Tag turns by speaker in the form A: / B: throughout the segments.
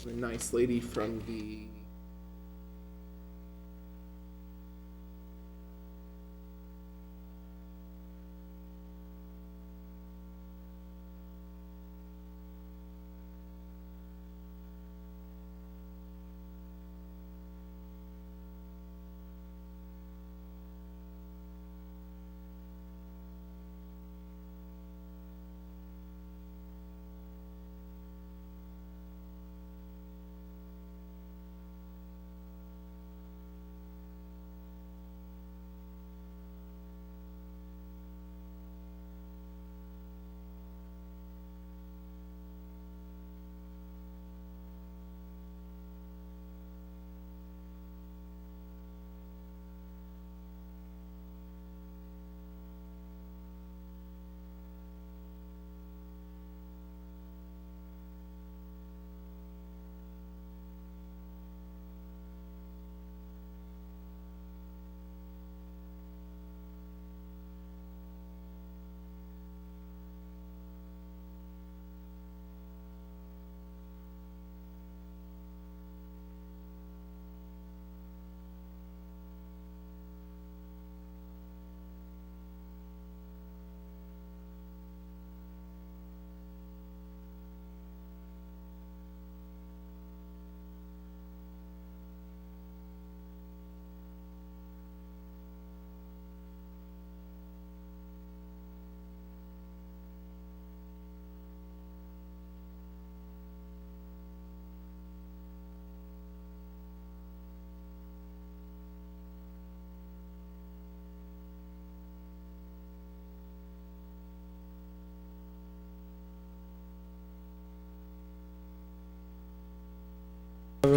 A: the nice lady from the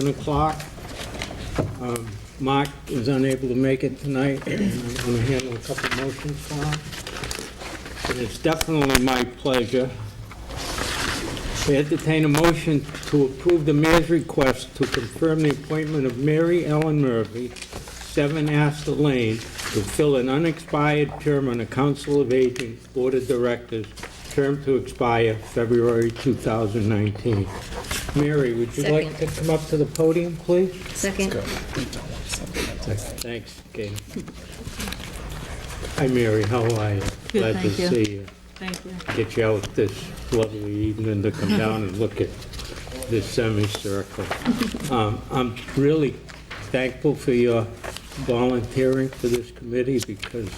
B: o'clock. Mark is unable to make it tonight, and I'm going to handle a couple motions for him. And it's definitely my pleasure to entertain a motion to approve the mayor's request to confirm the appointment of Mary Ellen Murphy, 7 Astor Lane, to fill an unexpired term on the Council of Aging Board of Directors, term to expire February 2019. Mary, would you like to come up to the podium, please?
C: Second.
B: Thanks, Kate. Hi, Mary, how are you?
C: Good,
B: Glad to
C: thank you.
B: see you.
C: Thank you.
B: Get you out this lovely evening to come down and look at this semicircle. I'm really thankful for your volunteering for this committee because,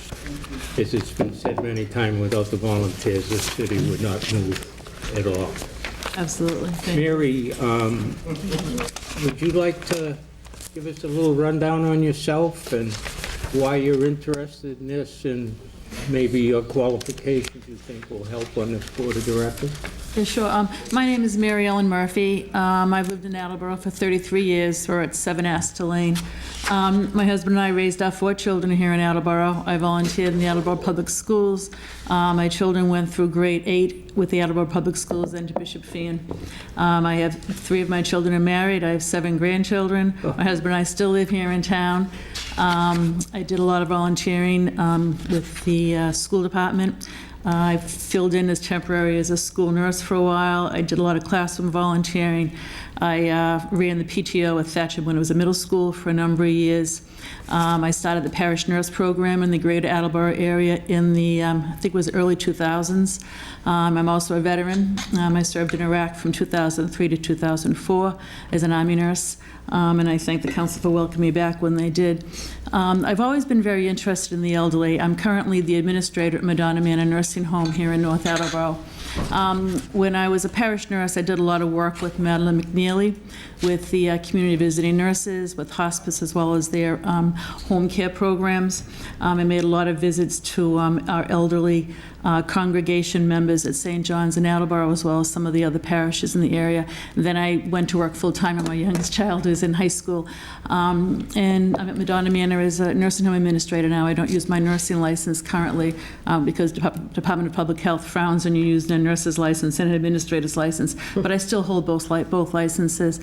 B: as it's been said many times, without the volunteers, this city would not move at all.
C: Absolutely. Thank you.
B: Mary, would you like to give us a little rundown on yourself and why you're interested in this and maybe your qualifications you think will help on this board of directors?
C: Yeah, sure. My name is Mary Ellen Murphy. I've lived in Attleboro for 33 years. We're at 7 Astor Lane. My husband and I raised our 4 children here in Attleboro. I volunteered in the Attleboro Public Schools. My children went through grade 8 with the Attleboro Public Schools, then to Bishop Fien. I have 3 of my children are married. I have 7 grandchildren. My husband and I still live here in town. I did a lot of volunteering with the school department. I filled in as temporary as a school nurse for a while. I did a lot of classroom volunteering. I ran the PTO at Thatcher when it was a middle school for a number of years. I started the parish nurse program in the greater Attleboro area in the, I think it was early 2000s. I'm also a veteran. I served in Iraq from 2003 to 2004 as an Army nurse. And I thank the council for welcoming me back when they did. I've always been very interested in the elderly. I'm currently the administrator at Madonna Manor Nursing Home here in North Attleboro. When I was a parish nurse, I did a lot of work with Madeline McNeely, with the community visiting nurses, with hospice, as well as their home care programs. I made a lot of visits to our elderly congregation members at St. John's in Attleboro, as well as some of the other parishes in the area. And then I went to work full-time with my youngest child, who's in high school. And I'm at Madonna Manor as a nursing home administrator now. I don't use my nursing license currently because Department of Public Health frowns on you using a nurse's license and an administrator's license, but I still hold both licenses.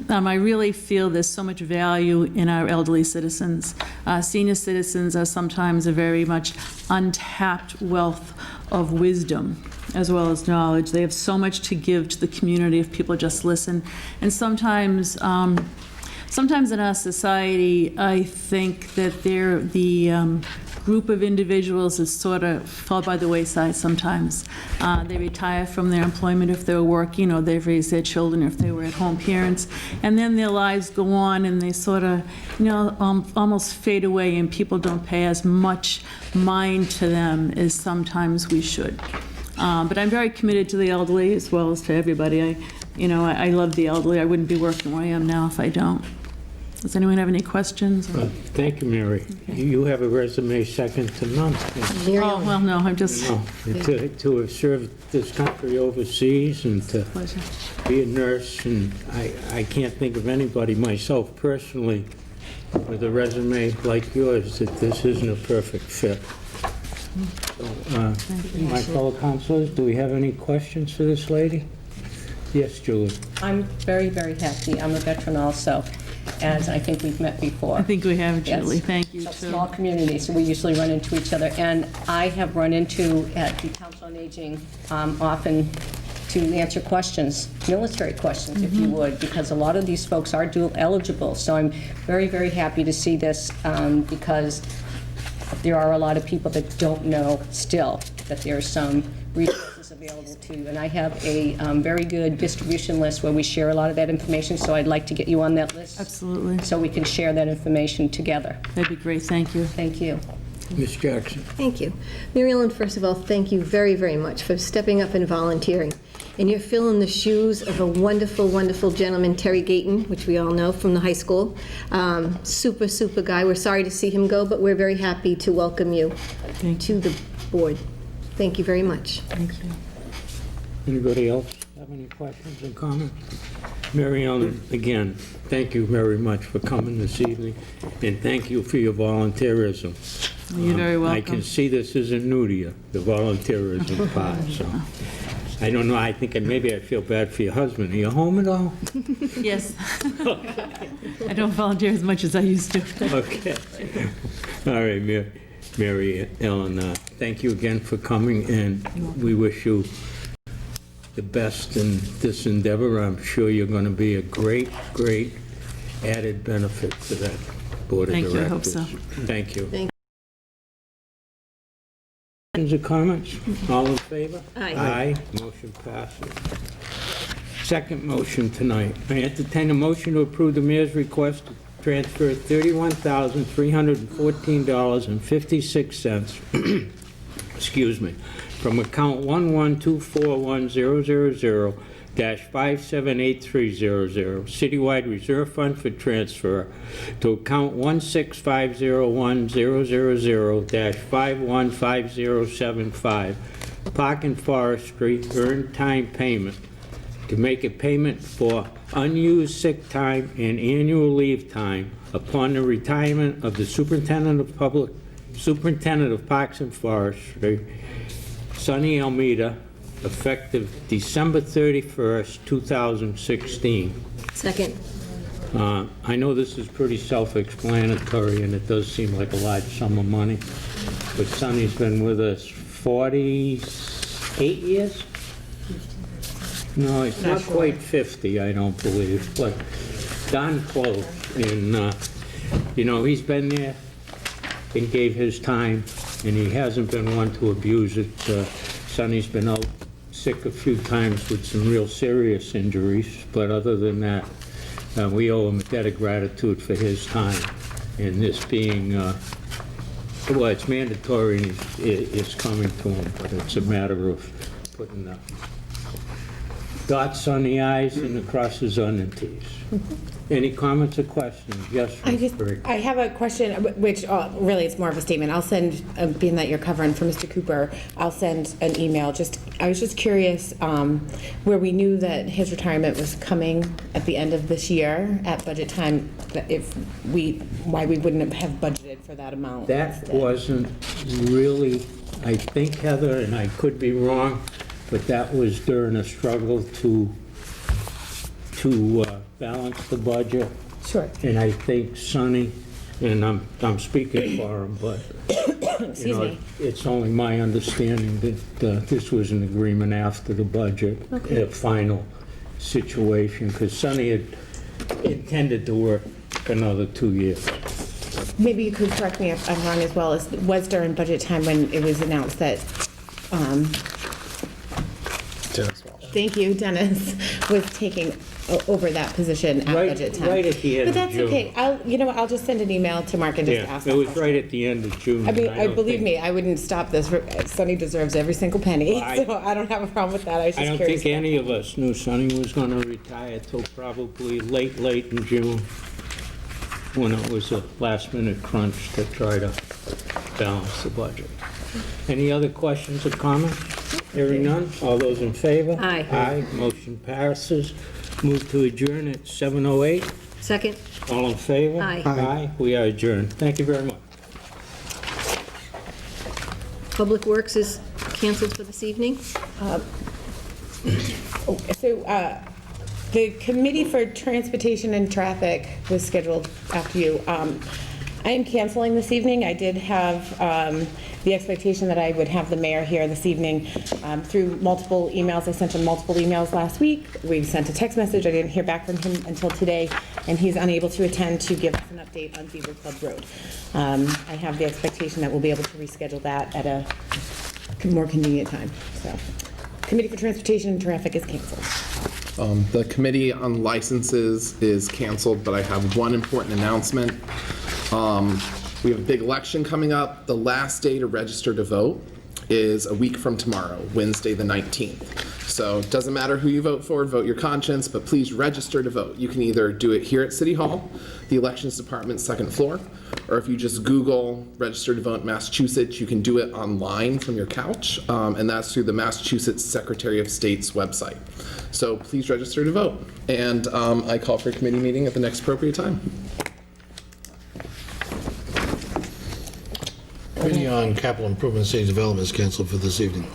C: I really feel there's so much value in our elderly citizens. Senior citizens are sometimes a very much untapped wealth of wisdom as well as knowledge. They have so much to give to the community if people just listen. And sometimes in our society, I think that the group of individuals is sort of fall by the wayside sometimes. They retire from their employment if they're working, or they've raised their children if they were at-home parents, and then their lives go on and they sort of, almost fade away, and people don't pay as much mind to them as sometimes we should. But I'm very committed to the elderly as well as to everybody. I love the elderly. I wouldn't be working where I am now if I don't. Does anyone have any questions?
B: Thank you, Mary. You have a resume second to none.
C: Oh, well, no, I'm just...
B: No, to have served this country overseas and to
C: Pleasure.
B: be a nurse, and I can't think of anybody, myself personally, with a resume like yours, that this isn't a perfect fit. So, my fellow councilors, do we have any questions for this lady? Yes, Julie.
D: I'm very, very happy. I'm a veteran also, as I think we've met before.
C: I think we have, Julie.
D: Yes.
C: Thank you,
D: So
C: too.
D: small community, so we usually run into each other. And I have run into, at the Council on Aging, often to answer questions, military questions, if you would, because a lot of these folks are dual eligible. So I'm very, very happy to see this because there are a lot of people that don't know still that there are some resources available to you. And I have a very good distribution list where we share a lot of that information, so I'd like to get you on that list.
C: Absolutely.
D: So we can share that information together.
C: That'd be great. Thank you.
D: Thank you.
B: Ms. Jackson.
E: Thank you. Mary Ellen, first of all, thank you very, very much for stepping up and volunteering. And you're filling the shoes of a wonderful, wonderful gentleman, Terry Gayton, which we all know from the high school. Super, super guy. We're sorry to see him go, but we're very happy to welcome you to the board. Thank you very much.
C: Thank you.
B: Anybody else have any questions or comments? Mary Ellen, again, thank you very much for coming this evening, and thank you for your volunteerism.
C: You're very welcome.
B: I can see this isn't new to you, the volunteerism part, so. I don't know, I think maybe I feel bad for your husband. Are you home at all?
C: Yes. I don't volunteer as much as I used to.
B: Okay. All right, Mary Ellen, thank you again for coming, and we wish you the best in this endeavor. I'm sure you're going to be a great, great added benefit to that board of
C: Thank you, I hope
B: directors.
C: so.
B: Thank you.
E: Thank
B: Questions or comments? All in favor?
E: Aye.
B: Aye. Motion passes. Second motion tonight. I entertain a motion to approve the mayor's request to transfer $31,314.56, excuse me, from account 112410000-578300, citywide reserve fund for transfer, to account 165010000-515075, park and forestry earned time payment, to make a payment for unused sick time and annual leave time upon the retirement of the Superintendent of Parks and Forestry, Sonny Almeida, effective December 31st, 2016.
E: Second.
B: I know this is pretty self-explanatory, and it does seem like a large sum of money, but Sonny's been with us 48 years? No, it's not quite 50, I don't believe, but darn close. And, he's been there and gave his time, and he hasn't been one to abuse it. Sonny's been out sick a few times with some real serious injuries, but other than that, we owe him a debt of gratitude for his time. And this being, well, it's mandatory and it's coming to him, but it's a matter of putting the dots on the i's and the crosses on the t's. Any comments or questions? Yes, Rick.
F: I have a question, which really it's more of a statement. I'll send, being that you're covering for Mr. Cooper, I'll send an email. I was just curious, where we knew that his retirement was coming at the end of this year at budget time, why we wouldn't have budgeted for that amount.
B: That wasn't really, I think, Heather, and I could be wrong, but that was during a struggle to balance the budget.
F: Sure.
B: And I think Sonny, and I'm speaking for him, but,
F: Excuse me.
B: it's only my understanding that this was an agreement after the budget, a final situation, because Sonny had intended to work another 2 years.
F: Maybe you could correct me if I'm wrong as well. Was during budget time when it was announced that, thank you, Dennis, was taking over that position at budget time.
B: Right at the end
F: But
B: of June.
F: that's okay. You know what, I'll just send an email to Mark and just
B: Yeah,
F: ask
B: it
F: that
B: was
F: question.
B: right at the end of June.
F: I mean,
B: and don't
F: believe
B: think-
F: me, I wouldn't stop this. Sonny deserves every single penny, so I don't have a problem with that. I was
B: I
F: just
B: don't
F: curious.
B: think any of us knew Sonny was going to retire till probably late in June, when it was a last-minute crunch to try to balance the budget. Any other questions or comments? Hearing none, all those in favor?
E: Aye.
B: Aye, motion passes. Move to adjourn at 7:08.
E: Second?
B: All in favor?
E: Aye.
B: Aye, we are adjourned. Thank you very much.
E: Public Works is canceled for this evening?
F: So, the Committee for Transportation and Traffic was scheduled after you. I am canceling this evening. I did have the expectation that I would have the mayor here this evening through multiple emails. I sent him multiple emails last week. We sent a text message. I didn't hear back from him until today, and he's unable to attend to give us an update on Beaver Club Road. I have the expectation that we'll be able to reschedule that at a more convenient time. So, Committee for Transportation and Traffic is canceled.
A: The Committee on Licenses is canceled, but I have one important announcement. We have a big election coming up. The last day to register to vote is a week from tomorrow, Wednesday the 19th. So it doesn't matter who you vote for, vote your conscience, but please register to vote. You can either do it here at City Hall, the Elections Department, second floor, or if you just Google register to vote Massachusetts, you can do it online from your couch, and that's through the Massachusetts Secretary of State's website. So please register to vote. And I call for a committee meeting at the next appropriate time.
G: Committee on Capital Improvement and City Development is canceled for this evening.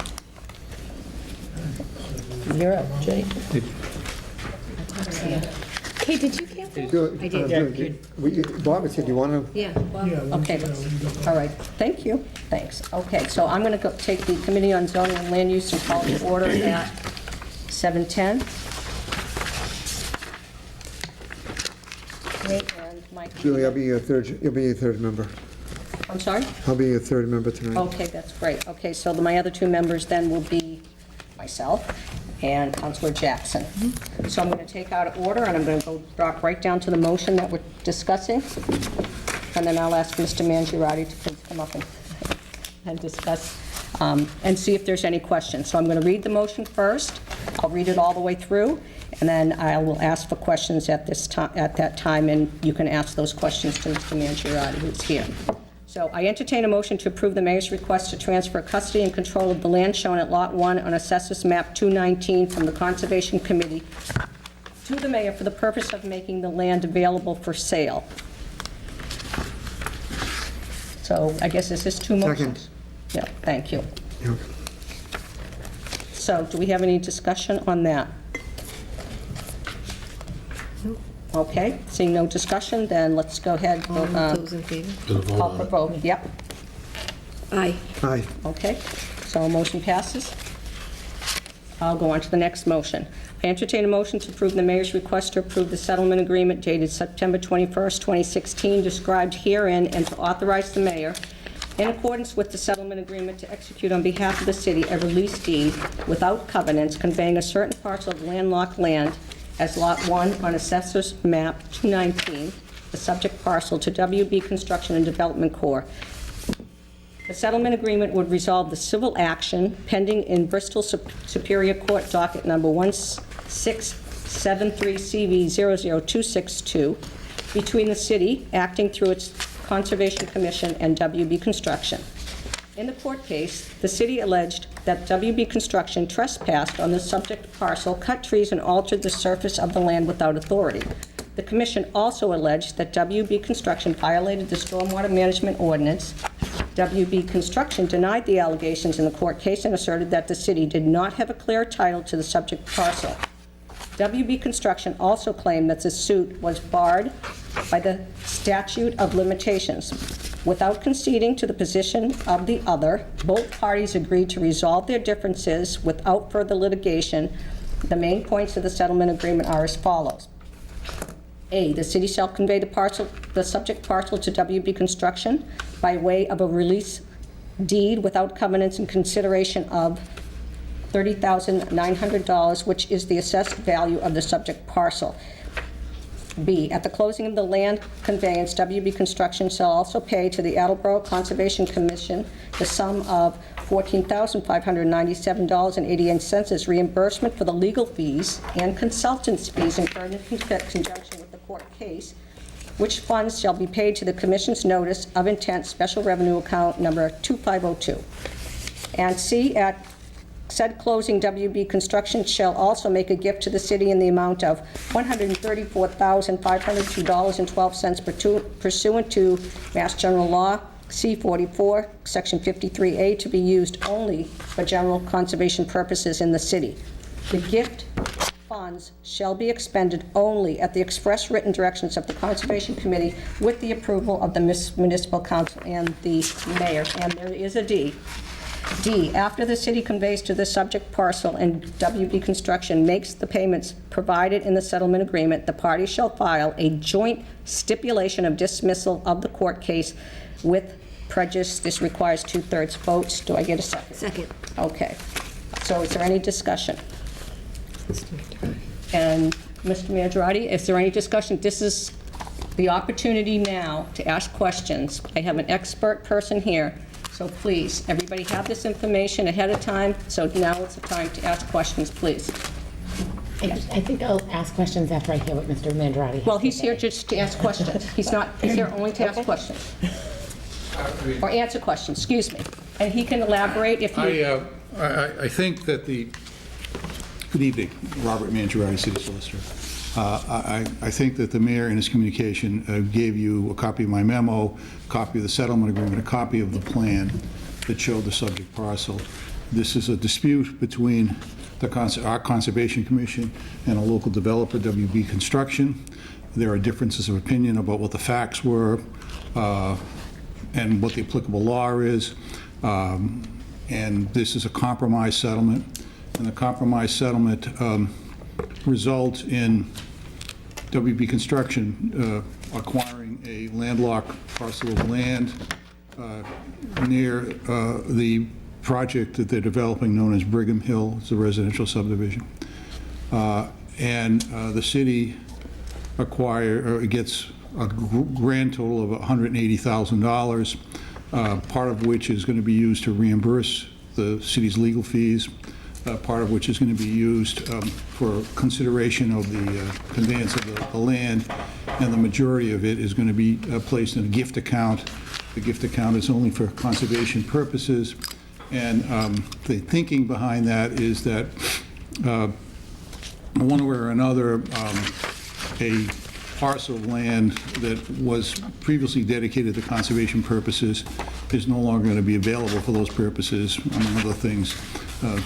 D: You're up, Jay.
F: Kate, did you cancel?
E: I did.
H: Bob said you want to,
E: Yeah.
D: Okay, all right, thank you, thanks. Okay, so I'm going to take the Committee on Zoning and Land Use and call to order at 7:10. Okay, and Mike.
H: Julie, you'll be your third member.
D: I'm sorry?
H: I'll be your third member tonight.
D: Okay, that's great. Okay, so my other two members then will be myself and Councilor Jackson. So I'm going to take out of order, and I'm going to drop right down to the motion that we're discussing. And then I'll ask Mr. Mangiarotti to come up and discuss and see if there's any questions. So I'm going to read the motion first. I'll read it all the way through, and then I will ask for questions at that time, and you can ask those questions to Mr. Mangiarotti, who's here. So I entertain a motion to approve the mayor's request to transfer custody and control of the land shown at Lot 1 on Assessors Map 219 from the Conservation Committee to the mayor for the purpose of making the land available for sale. So I guess is this two motions? Yeah, thank you.
H: Yeah.
D: So do we have any discussion on that? Okay, seeing no discussion, then let's go ahead.
E: All those in favor?
G: For the vote
D: Call
G: on
D: for
G: it.
D: vote, yep.
E: Aye.
H: Aye.
D: Okay, so motion passes. I'll go on to the next motion. I entertain a motion to approve the mayor's request to approve the settlement agreement dated September 21st, 2016, described herein, and to authorize the mayor, in accordance with the settlement agreement, to execute on behalf of the city a release deed without covenants conveying a certain parcel of landlocked land as Lot 1 on Assessors Map 219, the subject parcel, to WB Construction and Development Corp. The settlement agreement would resolve the civil action pending in Bristol Superior Court docket number 1673CV00262 between the city, acting through its Conservation Commission, and WB Construction. In the court case, the city alleged that WB Construction trespassed on the subject parcel, cut trees, and altered the surface of the land without authority. The commission also alleged that WB Construction violated the stormwater management ordinance WB Construction denied the allegations in the court case and asserted that the city did not have a clear title to the subject parcel. WB Construction also claimed that the suit was barred by the statute of limitations. Without conceding to the position of the other, both parties agreed to resolve their differences without further litigation. The main points of the settlement agreement are as follows. A, the city shall convey the subject parcel to WB Construction by way of a release deed without covenants in consideration of $30,900, which is the assessed value of the subject parcel. B, at the closing of the land conveyance, WB Construction shall also pay to the Attleboro Conservation Commission the sum of $14,597.88 as reimbursement for the legal fees and consultants' fees incurred in conjunction with the court case, which funds shall be paid to the Commission's Notice of Intent Special Revenue Account number 2502. And C, at said closing, WB Construction shall also make a gift to the city in the amount of $134,502.12 pursuant to Mass General Law C-44, Section 53A, to be used only for general conservation purposes in the city. The gift funds shall be expended only at the express written directions of the Conservation Committee with the approval of the Municipal Council and the mayor. And there is a D. D, after the city conveys to the subject parcel and WB Construction makes the payments provided in the settlement agreement, the parties shall file a joint stipulation of dismissal of the court case with prejudice. This requires 2/3 votes. Do I get a second?
E: Second.
D: Okay. So is there any discussion? And Mr. Mangiarotti, is there any discussion? This is the opportunity now to ask questions. I have an expert person here. So please, everybody have this information ahead of time, so now it's the time to ask questions, please.
F: I think I'll ask questions after I hear what Mr. Mangiarotti has
D: Well,
F: to
D: he's
F: say.
D: here just to ask questions. He's here only to ask questions. Or answer questions, excuse me. And he can elaborate if you...
I: I think that good evening, Robert Mangiarotti, City Solicitor. I think that the mayor in his communication gave you a copy of my memo, a copy of the settlement agreement, a copy of the plan that showed the subject parcel. This is a dispute between our Conservation Commission and a local developer, WB Construction. There are differences of opinion about what the facts were and what the applicable law is. And this is a compromise settlement. And the compromise settlement results in WB Construction acquiring a landlocked parcel of land near the project that they're developing known as Brigham Hill. It's a residential subdivision. And the city gets a grand total of $180,000, part of which is going to be used to reimburse the city's legal fees, part of which is going to be used for consideration of the conveyance of the land, and the majority of it is going to be placed in a gift account. The gift account is only for conservation purposes, and the thinking behind that is that one way or another, a parcel of land that was previously dedicated to conservation purposes is no longer going to be available for those purposes. Among other things,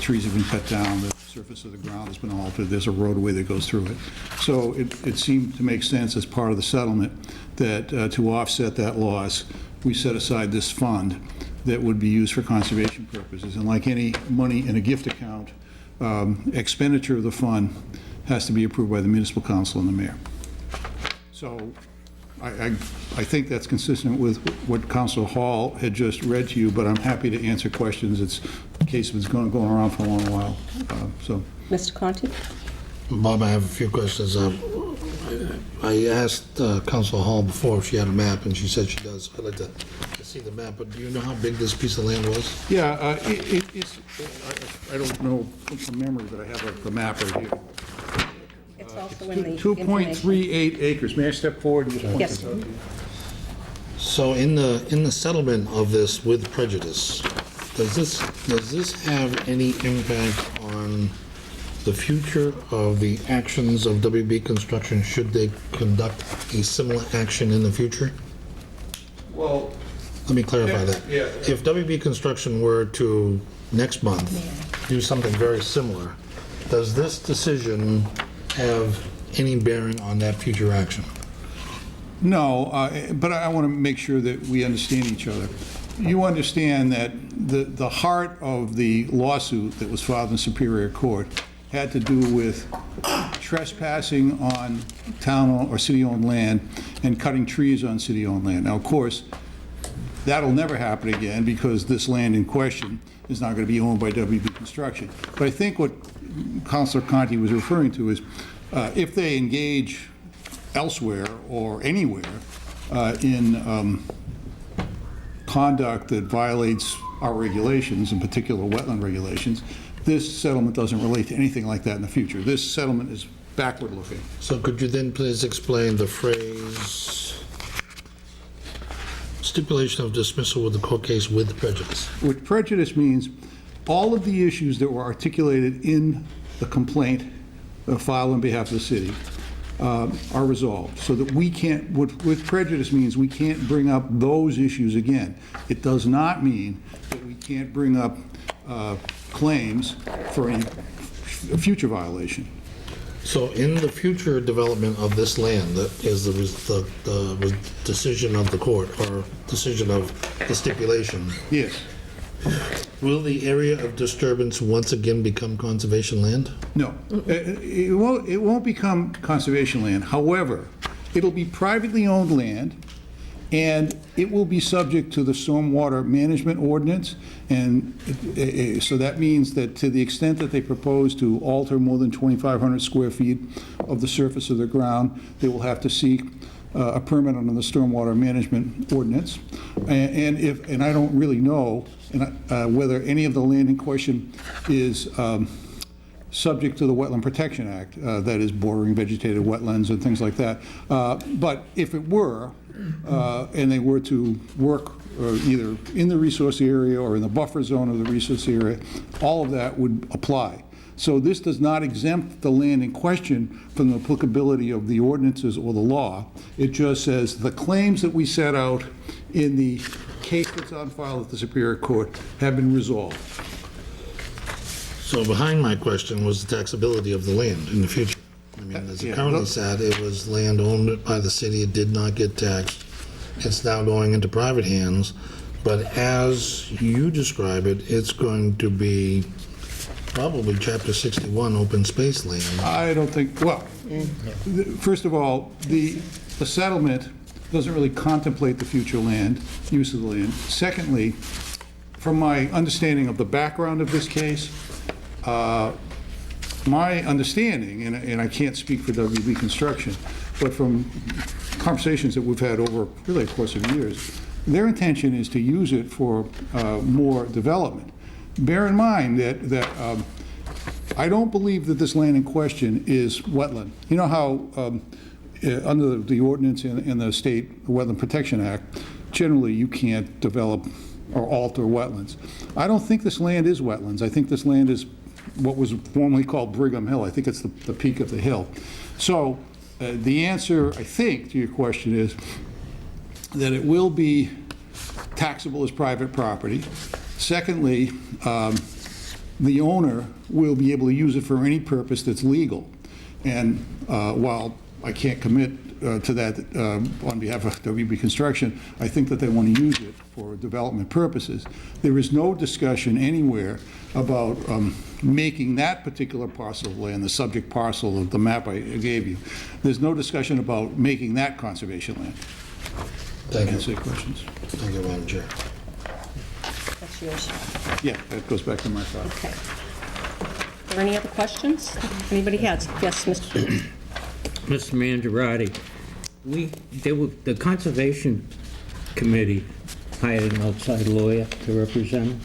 I: trees have been cut down, the surface of the ground has been altered, there's a roadway that goes through it. So it seemed to make sense as part of the settlement that to offset that loss, we set aside this fund that would be used for conservation purposes. And like any money in a gift account, expenditure of the fund has to be approved by the municipal council and the mayor. So I think that's consistent with what Council Hall had just read to you, but I'm happy to answer questions. It's a case that's going around for a long while.
D: Mr. Conti?
G: Bob, I have a few questions. I asked Council Hall before if she had a map, and she said she does. I'd like to see the map, but do you know how big this piece of land was?
I: Yeah, it's, I don't know from memory, but I have the map right here.
D: It's also in the
I: 2.38 acres. May I step forward and just point
D: Yes.
I: this out to you?
G: So in the settlement of this with prejudice, does this have any impact on the future of the actions of WB Construction should they conduct a similar action in the future?
I: Well,
G: let me clarify that.
I: Yeah.
G: If WB Construction were to, next month, do something very similar, does this decision have any bearing on that future action?
I: No, but I want to make sure that we understand each other. You understand that the heart of the lawsuit that was filed in Superior Court had to do with trespassing on town or city-owned land and cutting trees on city-owned land. Now, of course, that'll never happen again because this land in question is not going to be owned by WB Construction. But I think what Councilor Conti was referring to is if they engage elsewhere or anywhere in conduct that violates our regulations, in particular wetland regulations, this settlement doesn't relate to anything like that in the future. This settlement is backward-looking.
G: So could you then please explain the phrase stipulation of dismissal with the court case with prejudice?
I: What prejudice means, all of the issues that were articulated in the complaint filed on behalf of the city are resolved, so that we can't, with prejudice means we can't bring up those issues again. It does not mean that we can't bring up claims for any future violation.
G: So in the future development of this land, that is the decision of the court or decision of the stipulation,
I: Yes.
G: will the area of disturbance once again become conservation land?
I: No, it won't become conservation land. However, it'll be privately owned land, and it will be subject to the stormwater management ordinance. And so that means that to the extent that they propose to alter more than 2,500 square feet of the surface of the ground, they will have to seek a permit under the stormwater management ordinance. And I don't really know whether any of the land in question is subject to the Wetland Protection Act, that is bordering vegetated wetlands and things like that. But if it were, and they were to work either in the resource area or in the buffer zone of the resource area, all of that would apply. So this does not exempt the land in question from the applicability of the ordinances or the law. It just says the claims that we set out in the case that's on file at the Superior Court have been resolved.
G: So behind my question was the taxability of the land in the future. I mean, as it currently sat, it was land owned by the city, it did not get taxed. It's now going into private hands, but as you describe it, it's going to be probably Chapter 61 open space land.
I: I don't think, well, first of all, the settlement doesn't really contemplate the future land, use of the land. Secondly, from my understanding of the background of this case, my understanding, and I can't speak for WB Construction, but from conversations that we've had over really a course of years, their intention is to use it for more development. Bear in mind that I don't believe that this land in question is wetland. You know how under the ordinance in the State Wetland Protection Act, generally you can't develop or alter wetlands. I don't think this land is wetlands. I think this land is what was formerly called Brigham Hill. I think it's the peak of the hill. So the answer, I think, to your question is that it will be taxable as private property. Secondly, the owner will be able to use it for any purpose that's legal. And while I can't commit to that on behalf of WB Construction, I think that they want to use it for development purposes. There is no discussion anywhere about making that particular parcel of land, the subject parcel of the map I gave you. There's no discussion about making that conservation land.
G: Thank you.
I: Answer your questions.
G: Thank you, Madam Chair.
D: That's yours.
I: Yeah, that goes back to my thought.
D: Okay. Are there any other questions? Anybody has? Yes, Mr.
B: Mr. Mangiarotti, the Conservation Committee hired an outside lawyer to represent them?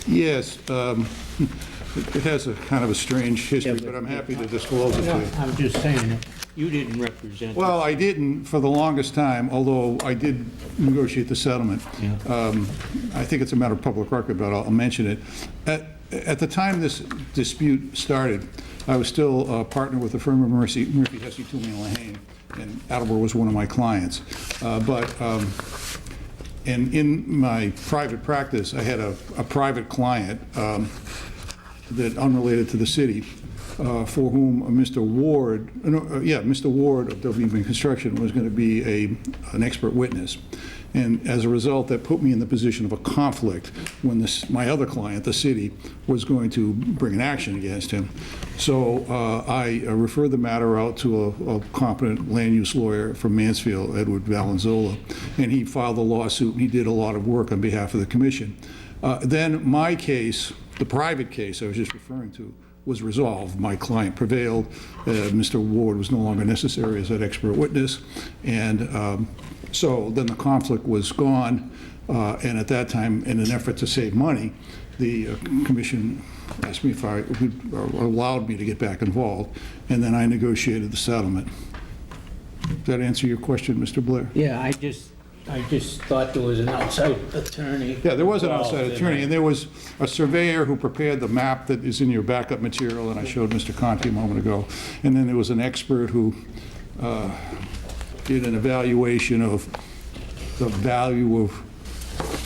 I: Yes, it has a kind of a strange history, but I'm happy to disclose it to you.
B: I'm just saying it. You didn't represent them.
I: Well, I didn't for the longest time, although I did negotiate the settlement.
B: Yeah.
I: I think it's a matter of public record, but I'll mention it. At the time this dispute started, I was still a partner with the firm of Murphy, Hesse, Toomey, and Lehane, and Attleboro was one of my clients. But And in my private practice, I had a private client that, unrelated to the city, for whom Mr. Ward, Mr. Ward of WB Construction was going to be an expert witness. And as a result, that put me in the position of a conflict when my other client, the city, was going to bring an action against him. So I referred the matter out to a competent land use lawyer from Mansfield, Edward Valenzola, and he filed a lawsuit, and he did a lot of work on behalf of the commission. Then my case, the private case I was just referring to, was resolved. My client prevailed. Mr. Ward was no longer necessary as that expert witness. And so then the conflict was gone. And at that time, in an effort to save money, the commission asked me if I would, or allowed me to get back involved. And then I negotiated the settlement. Does that answer your question, Mr. Blair?
B: Yeah, I just thought there was an outside attorney.
I: Yeah, there was an outside
B: involved in
I: attorney,
B: it.
I: and there was a surveyor who prepared the map that is in your backup material, and I showed Mr. Conti a moment ago. And then there was an expert who did an evaluation of the value of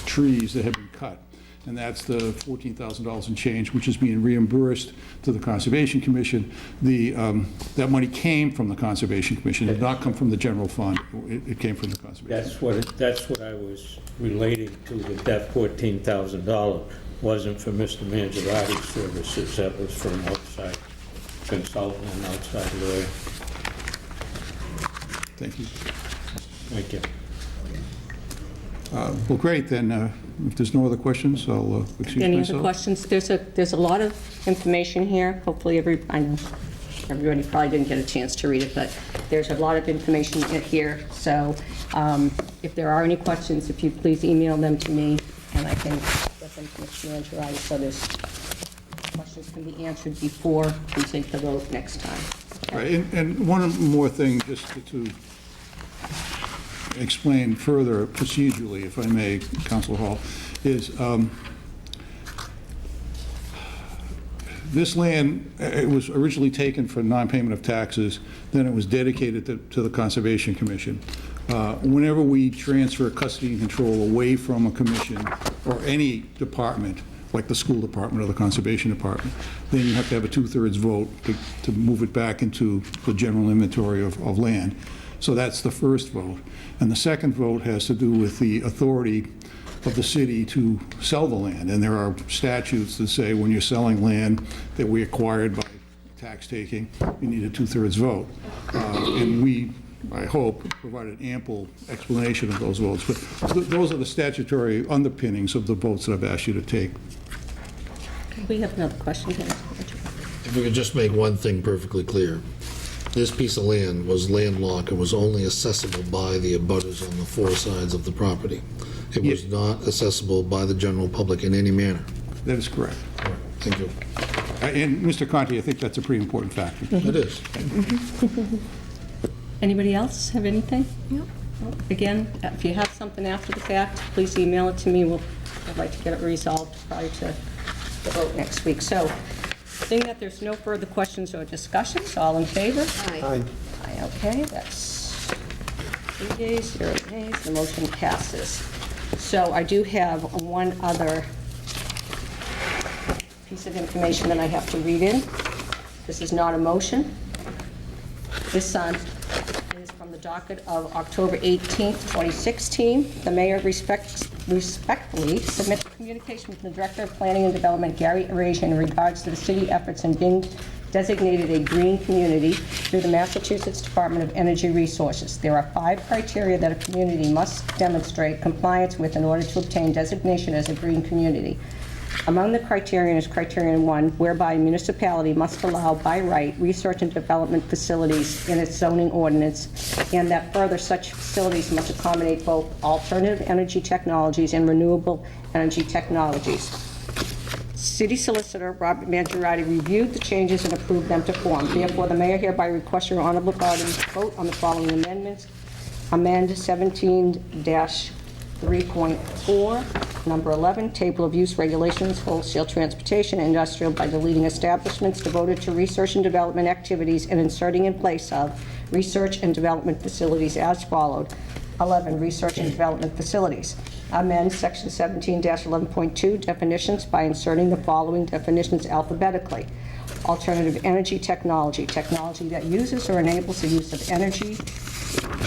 I: trees that had been cut. And that's the $14,000 and change, which is being reimbursed to the Conservation Commission. That money came from the Conservation Commission. It did not come from the general fund. It came from the Conservation.
B: That's what I was relating to, that $14,000 wasn't for Mr. Mangiaratti's services, that was from outside consultant and outside lawyer.
I: Thank you.
B: Thank you.
I: Well, great, then, if there's no other questions, I'll excuse myself.
D: Any other questions? There's a lot of information here. Hopefully, I know everybody probably didn't get a chance to read it, but there's a lot of information in here. So if there are any questions, if you please email them to me, and I can get them to Mr. Mangiaratti, so those questions can be answered before we take the vote next time.
I: Right, and one more thing, just to explain further procedurally, if I may, Councilor Hall, is this land, it was originally taken for non-payment of taxes, then it was dedicated to the Conservation Commission. Whenever we transfer custody and control away from a commission or any department, like the school department or the conservation department, then you have to have a 2/3 vote to move it back into the general inventory of land. So that's the first vote. And the second vote has to do with the authority of the city to sell the land. And there are statutes that say when you're selling land that we acquired by tax taking, you need a 2/3 vote. And we, I hope, provided ample explanation of those votes. But those are the statutory underpinnings of the votes that I've asked you to take.
D: We have another question here.
G: If we could just make one thing perfectly clear. This piece of land was landlocked and was only accessible by the abutters on the four sides of the property. It was not accessible by the general public in any manner.
I: That is correct.
G: Thank you.
I: And Mr. Conti, I think that's a pretty important factor.
G: It is.
D: Anybody else have anything?
E: No.
D: Again, if you have something after the fact, please email it to me. I'd like to get it resolved prior to the vote next week. So, seeing that there's no further questions or discussions, all in favor?
H: Aye.
D: Aye, okay, that's 3 yeas, 0 nays, the motion passes. So I do have one other piece of information that I have to read in. This is not a motion. This is from the docket of October 18th, 2016. The mayor respectfully submits a communication with the Director of Planning and Development, Gary Erasian, in regards to the city efforts in being designated a green community through the Massachusetts Department of Energy Resources. There are 5 criteria that a community must demonstrate compliance with in order to obtain designation as a green community. Among the criterion is criterion 1, whereby a municipality must allow by right research and development facilities in its zoning ordinance, and that further such facilities must accommodate both alternative energy technologies and renewable energy technologies. City Solicitor Robert Mangiaratti reviewed the changes and approved them to form. Therefore, the mayor hereby requests your honorable body vote on the following amendments. Amend 17-3.4, number 11, Table of Use Regulations, Wholesale Transportation, Industrial, by deleting establishments devoted to research and development activities and inserting in place of research and development facilities as followed. 11, Research and Development Facilities. amend Section 17-11.2 definitions by inserting the following definitions alphabetically. Alternative energy technology, technology that uses or enables the use of energy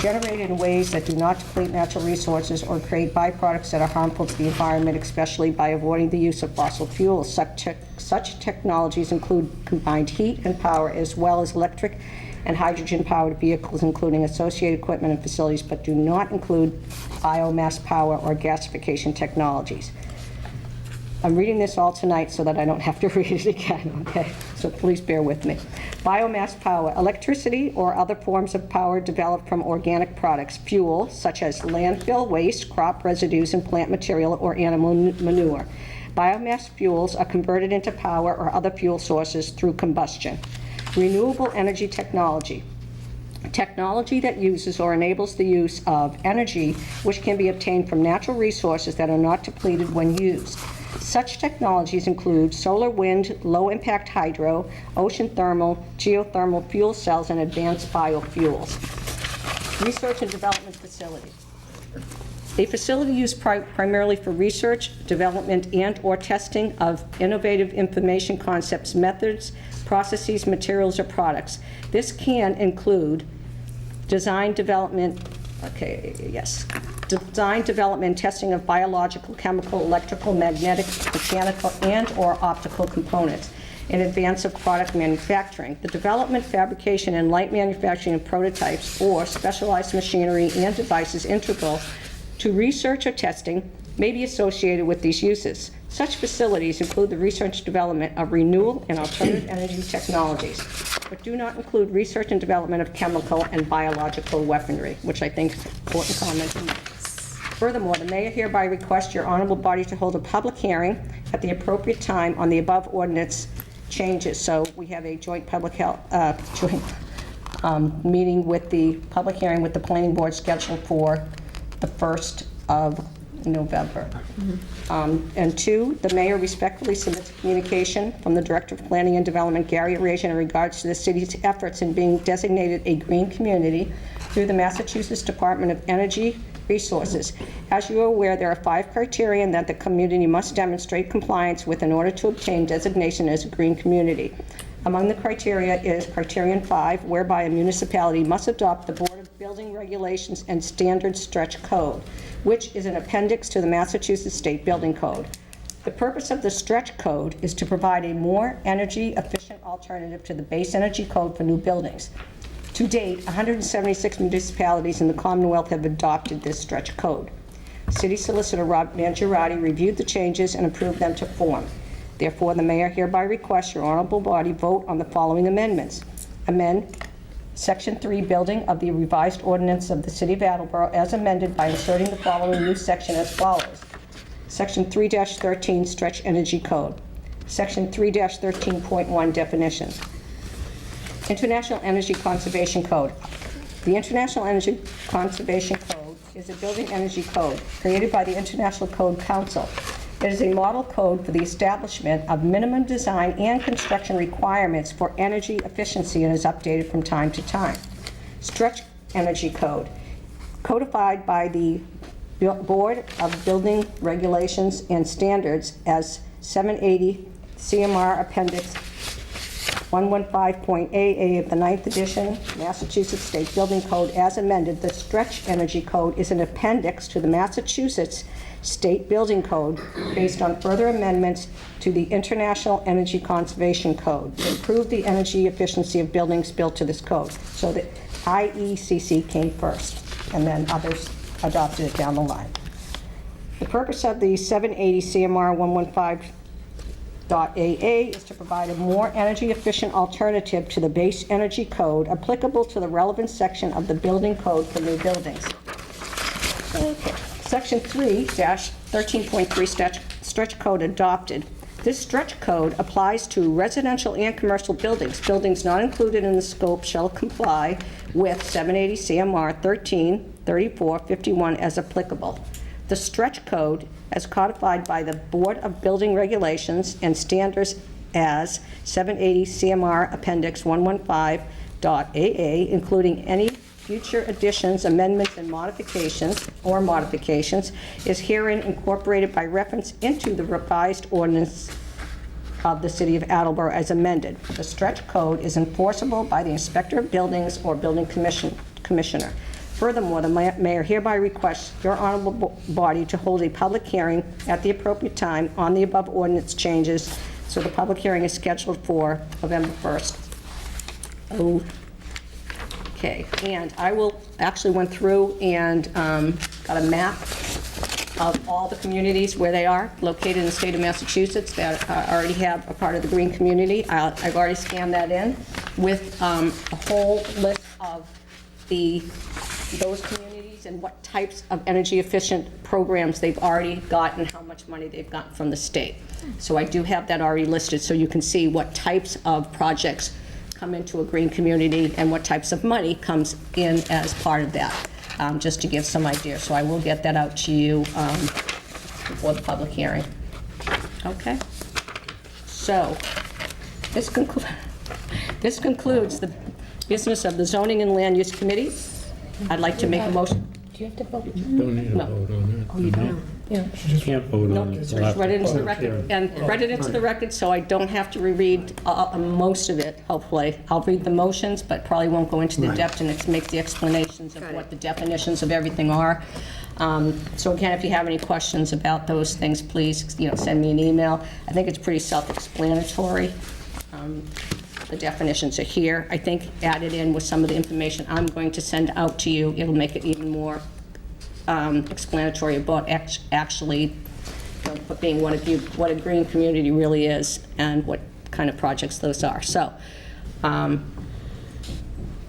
D: generated in ways that do not deplete natural resources or create byproducts that are harmful to the environment, especially by avoiding the use of fossil fuels. Such technologies include combined heat and power, as well as electric and hydrogen-powered vehicles, including associated equipment and facilities, but do not include biomass power or gasification technologies. I'm reading this all tonight so that I don't have to read it again, okay? So please bear with me. Biomass power, electricity or other forms of power developed from organic products, fuel, such as landfill waste, crop residues, and plant material or animal manure. Biomass fuels are converted into power or other fuel sources through combustion. Renewable energy technology, technology that uses or enables the use of energy which can be obtained from natural resources that are not depleted when used. Such technologies include solar, wind, low-impact hydro, ocean thermal, geothermal fuel cells, and advanced biofuels. Research and development facility. A facility used primarily for research, development, and/or testing of innovative information concepts, methods, processes, materials, or products. This can include design, development, design, development, testing of biological, chemical, electrical, magnetic, mechanical, and/or optical components in advance of product manufacturing. The development, fabrication, and light manufacturing of prototypes or specialized machinery and devices integral to research or testing may be associated with these uses. Such facilities include the research and development of renewable and alternative energy technologies, but do not include research and development of chemical and biological weaponry, which I think is an important comment. Furthermore, the mayor hereby requests your honorable body to hold a public hearing at the appropriate time on the above ordinance changes. So we have a joint public health, meeting with the public hearing with the planning board scheduled for the 1st of November. And 2, the mayor respectfully submits a communication from the Director of Planning and Development, Gary Arazian, in regards to the city's efforts in being designated a green community through the Massachusetts Department of Energy Resources. As you are aware, there are 5 criteria that the community must demonstrate compliance with in order to obtain designation as a green community. Among the criteria is Criterion 5, whereby a municipality must adopt the Board of Building Regulations and Standards Stretch Code, which is an appendix to the Massachusetts State Building Code. The purpose of the Stretch Code is to provide a more energy-efficient alternative to the base energy code for new buildings. To date, 176 municipalities in the Commonwealth have adopted this Stretch Code. City Solicitor Rob Mangiarotti reviewed the changes and approved them to form. Therefore, the mayor hereby requests your honorable body vote on the following amendments. Amend Section 3, building of the revised ordinance of the City of Attleboro as amended by inserting the following new section as follows. Section 3-13, Stretch Energy Code. Section 3-13.1, definitions. International Energy Conservation Code. The International Energy Conservation Code is a building energy code created by the International Code Council. It is a model code for the establishment of minimum design and construction requirements for energy efficiency and is updated from time to time. Stretch Energy Code, codified by the Board of Building Regulations and Standards as 780 CMR Appendix 115.AA of the 9th edition, Massachusetts State Building Code as amended. The Stretch Energy Code is an appendix to the Massachusetts State Building Code based on further amendments to the International Energy Conservation Code to improve the energy efficiency of buildings built to this code. So the IECC came first, and then others adopted it down the line. The purpose of the 780 CMR 115.AA is to provide a more energy-efficient alternative to the base energy code applicable to the relevant section of the building code for new buildings. Okay. Section 3-13.3 Stretch Code adopted. This stretch code applies to residential and commercial buildings. Buildings not included in the scope shall comply with 780 CMR 133451 as applicable. The stretch code, as codified by the Board of Building Regulations and Standards as 780 CMR Appendix 115.AA, including any future additions, amendments, and modifications, is herein incorporated by reference into the revised ordinance of the City of Attleboro as amended. The stretch code is enforceable by the Inspector of Buildings or Building Commissioner. Furthermore, the mayor hereby requests your honorable body to hold a public hearing at the appropriate time on the above ordinance changes. So the public hearing is scheduled for November 1st. Okay, and I actually went through and got a map of all the communities where they are located in the state of Massachusetts that already have a part of the green community. I've already scanned that in with a whole list of those communities and what types of energy efficient programs they've already got and how much money they've gotten from the state. So I do have that already listed so you can see what types of projects come into a green community and what types of money comes in as part of that, just to give some idea. So I will get that out to you before the public hearing. Okay? So this concludes the business of the Zoning and Land Use Committee. I'd like to make a motion.
F: Do you have to vote?
B: Don't need a
D: No.
B: vote on that.
D: Oh, you don't? Yeah.
B: Can't vote
D: No,
B: on it.
D: just
B: till after
D: read it into the
B: public hearing.
D: record, and read it into the record, so I don't have to reread most of it, hopefully. I'll read the motions, but probably won't go into the depth and make the explanations of what the definitions of everything are. So again, if you have any questions about those things, please, send me an email. I think it's pretty self-explanatory. The definitions are here. I think added in with some of the information I'm going to send out to you, it'll make it even more explanatory about actually being one of you, what a green community really is and what kind of projects those are. So,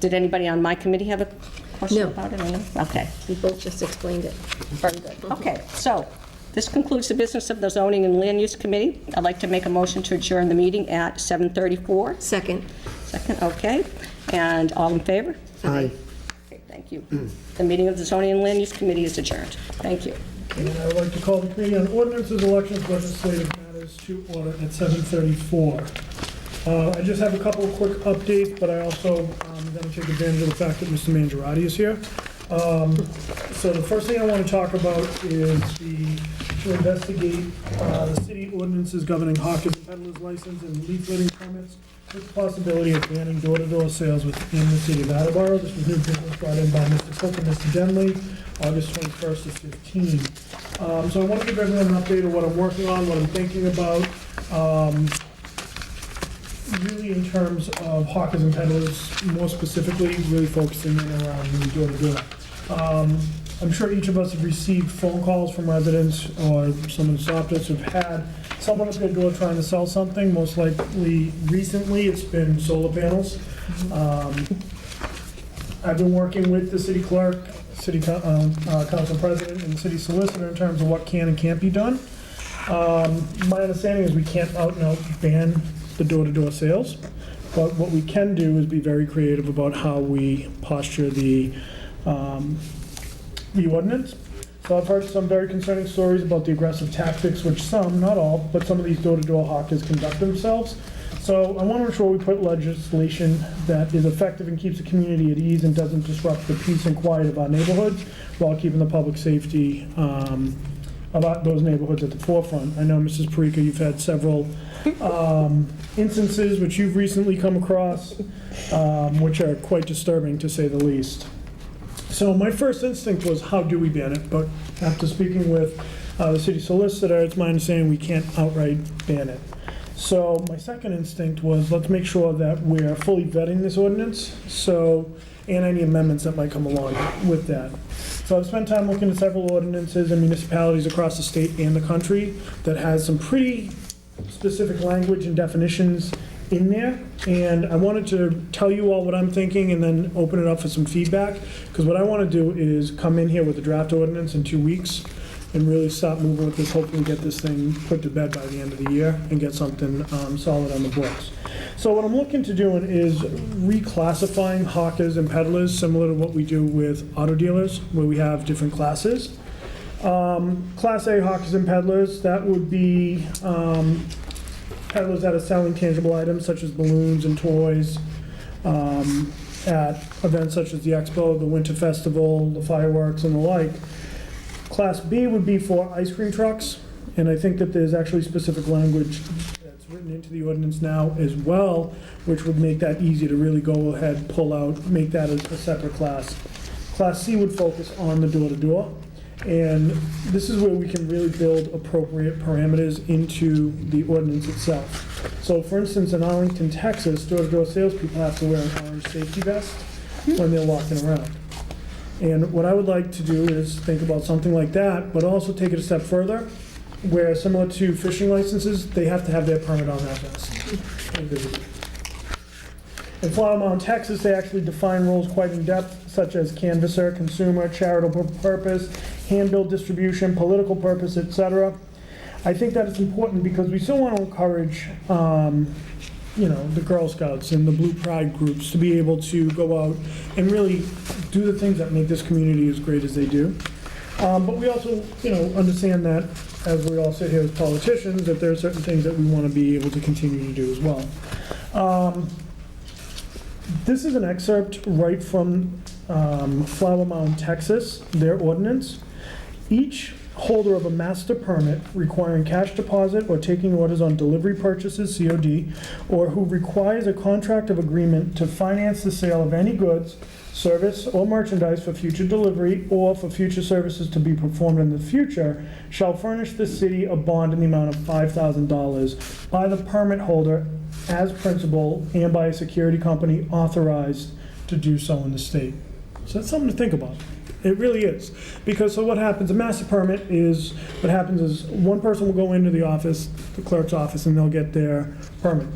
D: did anybody on my committee have a question
E: No.
D: about it? Or no? Okay,
E: We both just explained it.
D: very good. Okay, so this concludes the business of the Zoning and Land Use Committee. I'd like to make a motion to adjourn the meeting at 7:34.
E: Second.
D: Second, okay. And all in favor?
H: Aye.
D: Okay, thank you. The meeting of the Zoning and Land Use Committee is adjourned. Thank you.
J: And I would like to call the Committee on Ordinances, Elections, Legislative Matters to order at 7:34. I just have a couple of quick updates, but I also am going to take advantage of the fact that Mr. Mangiarotti is here. So the first thing I want to talk about is to investigate the city ordinances governing hawkers and peddlers license and leafletting permits with the possibility of banning door-to-door sales within the city of Attleboro. This was new business brought in by Mr. Cook and Mr. Denley, August 21st of 15. So I want to give everyone an update of what I'm working on, what I'm thinking about, really in terms of hawkers and peddlers, more specifically, really focusing in around the door-to-door. I'm sure each of us have received phone calls from residents or someone stopped us who've had someone at their door trying to sell something. Most likely, recently, it's been solar panels. I've been working with the city clerk, city council president, and city solicitor in terms of what can and can't be done. My understanding is we can't out and out ban the door-to-door sales, but what we can do is be very creative about how we posture the ordinance. So I've heard some very concerning stories about the aggressive tactics which some, not all, but some of these door-to-door hawkers conduct themselves. So I want to ensure we put legislation that is effective and keeps the community at ease and doesn't disrupt the peace and quiet of our neighborhoods while keeping the public safety about those neighborhoods at the forefront. I know, Mrs. Parika, you've had several instances which you've recently come across, which are quite disturbing to say the least. So my first instinct was, how do we ban it? But after speaking with the city solicitor, it's my understanding we can't outright ban it. So my second instinct was, let's make sure that we're fully vetting this ordinance, and any amendments that might come along with that. So I've spent time looking at several ordinances in municipalities across the state and the country that has some pretty specific language and definitions in there, and I wanted to tell you all what I'm thinking and then open it up for some feedback, because what I want to do is come in here with a draft ordinance in 2 weeks and really start moving with this, hopefully get this thing put to bed by the end of the year and get something solid on the books. So what I'm looking to doing is reclassifying hawkers and peddlers, similar to what we do with auto dealers, where we have different classes. Class A hawkers and peddlers, that would be peddlers that are selling tangible items such as balloons and toys, at events such as the Expo, the Winter Festival, the fireworks and the like. Class B would be for ice cream trucks, and I think that there's actually specific language that's written into the ordinance now as well, which would make that easy to really go ahead, pull out, make that a separate class. Class C would focus on the door-to-door, and this is where we can really build appropriate parameters into the ordinance itself. So for instance, in Arlington, Texas, door-to-door salespeople have to wear an orange safety vest when they're walking around. And what I would like to do is think about something like that, but also take it a step further, where similar to fishing licenses, they have to have their permit on that vest. In Flower Mound, Texas, they actually define roles quite in depth, such as canvasser, consumer, charitable purpose, handbill distribution, political purpose, etc. I think that it's important because we still want to encourage, the Girl Scouts and the Blue Pride groups to be able to go out and really do the things that make this community as great as they do. But we also, understand that as we all sit here as politicians, that there are certain things that we want to be able to continue to do as well. This is an excerpt right from Flower Mound, Texas, their ordinance. Each holder of a master permit requiring cash deposit or taking orders on delivery purchases, COD, or who requires a contract of agreement to finance the sale of any goods, service, or merchandise for future delivery or for future services to be performed in the future, shall furnish the city a bond in the amount of $5,000 by the permit holder as principal and by a security company authorized to do so in the state. So that's something to think about. It really is. Because so what happens, a master permit is, what happens is one person will go into the office, the clerk's office, and they'll get their permit.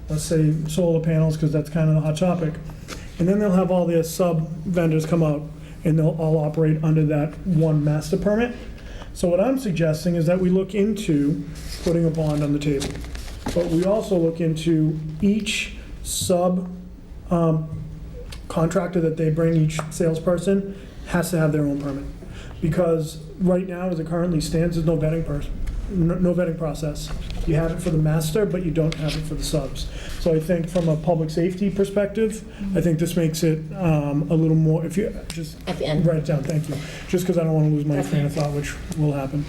J: Let's say solar panels, because that's kind of the hot topic. And then they'll have all their sub-vendors come out, and they'll all operate under that one master permit. So what I'm suggesting is that we look into putting a bond on the table. But we also look into each contractor that they bring, each salesperson, has to have their own permit. Because right now, as it currently stands, there's no vetting process. You have it for the master, but you don't have it for the subs. So I think from a public safety perspective, I think this makes it a little more, if you just
D: At the end.
J: write it down, thank you. Just because I don't want to lose my train of thought, which will happen.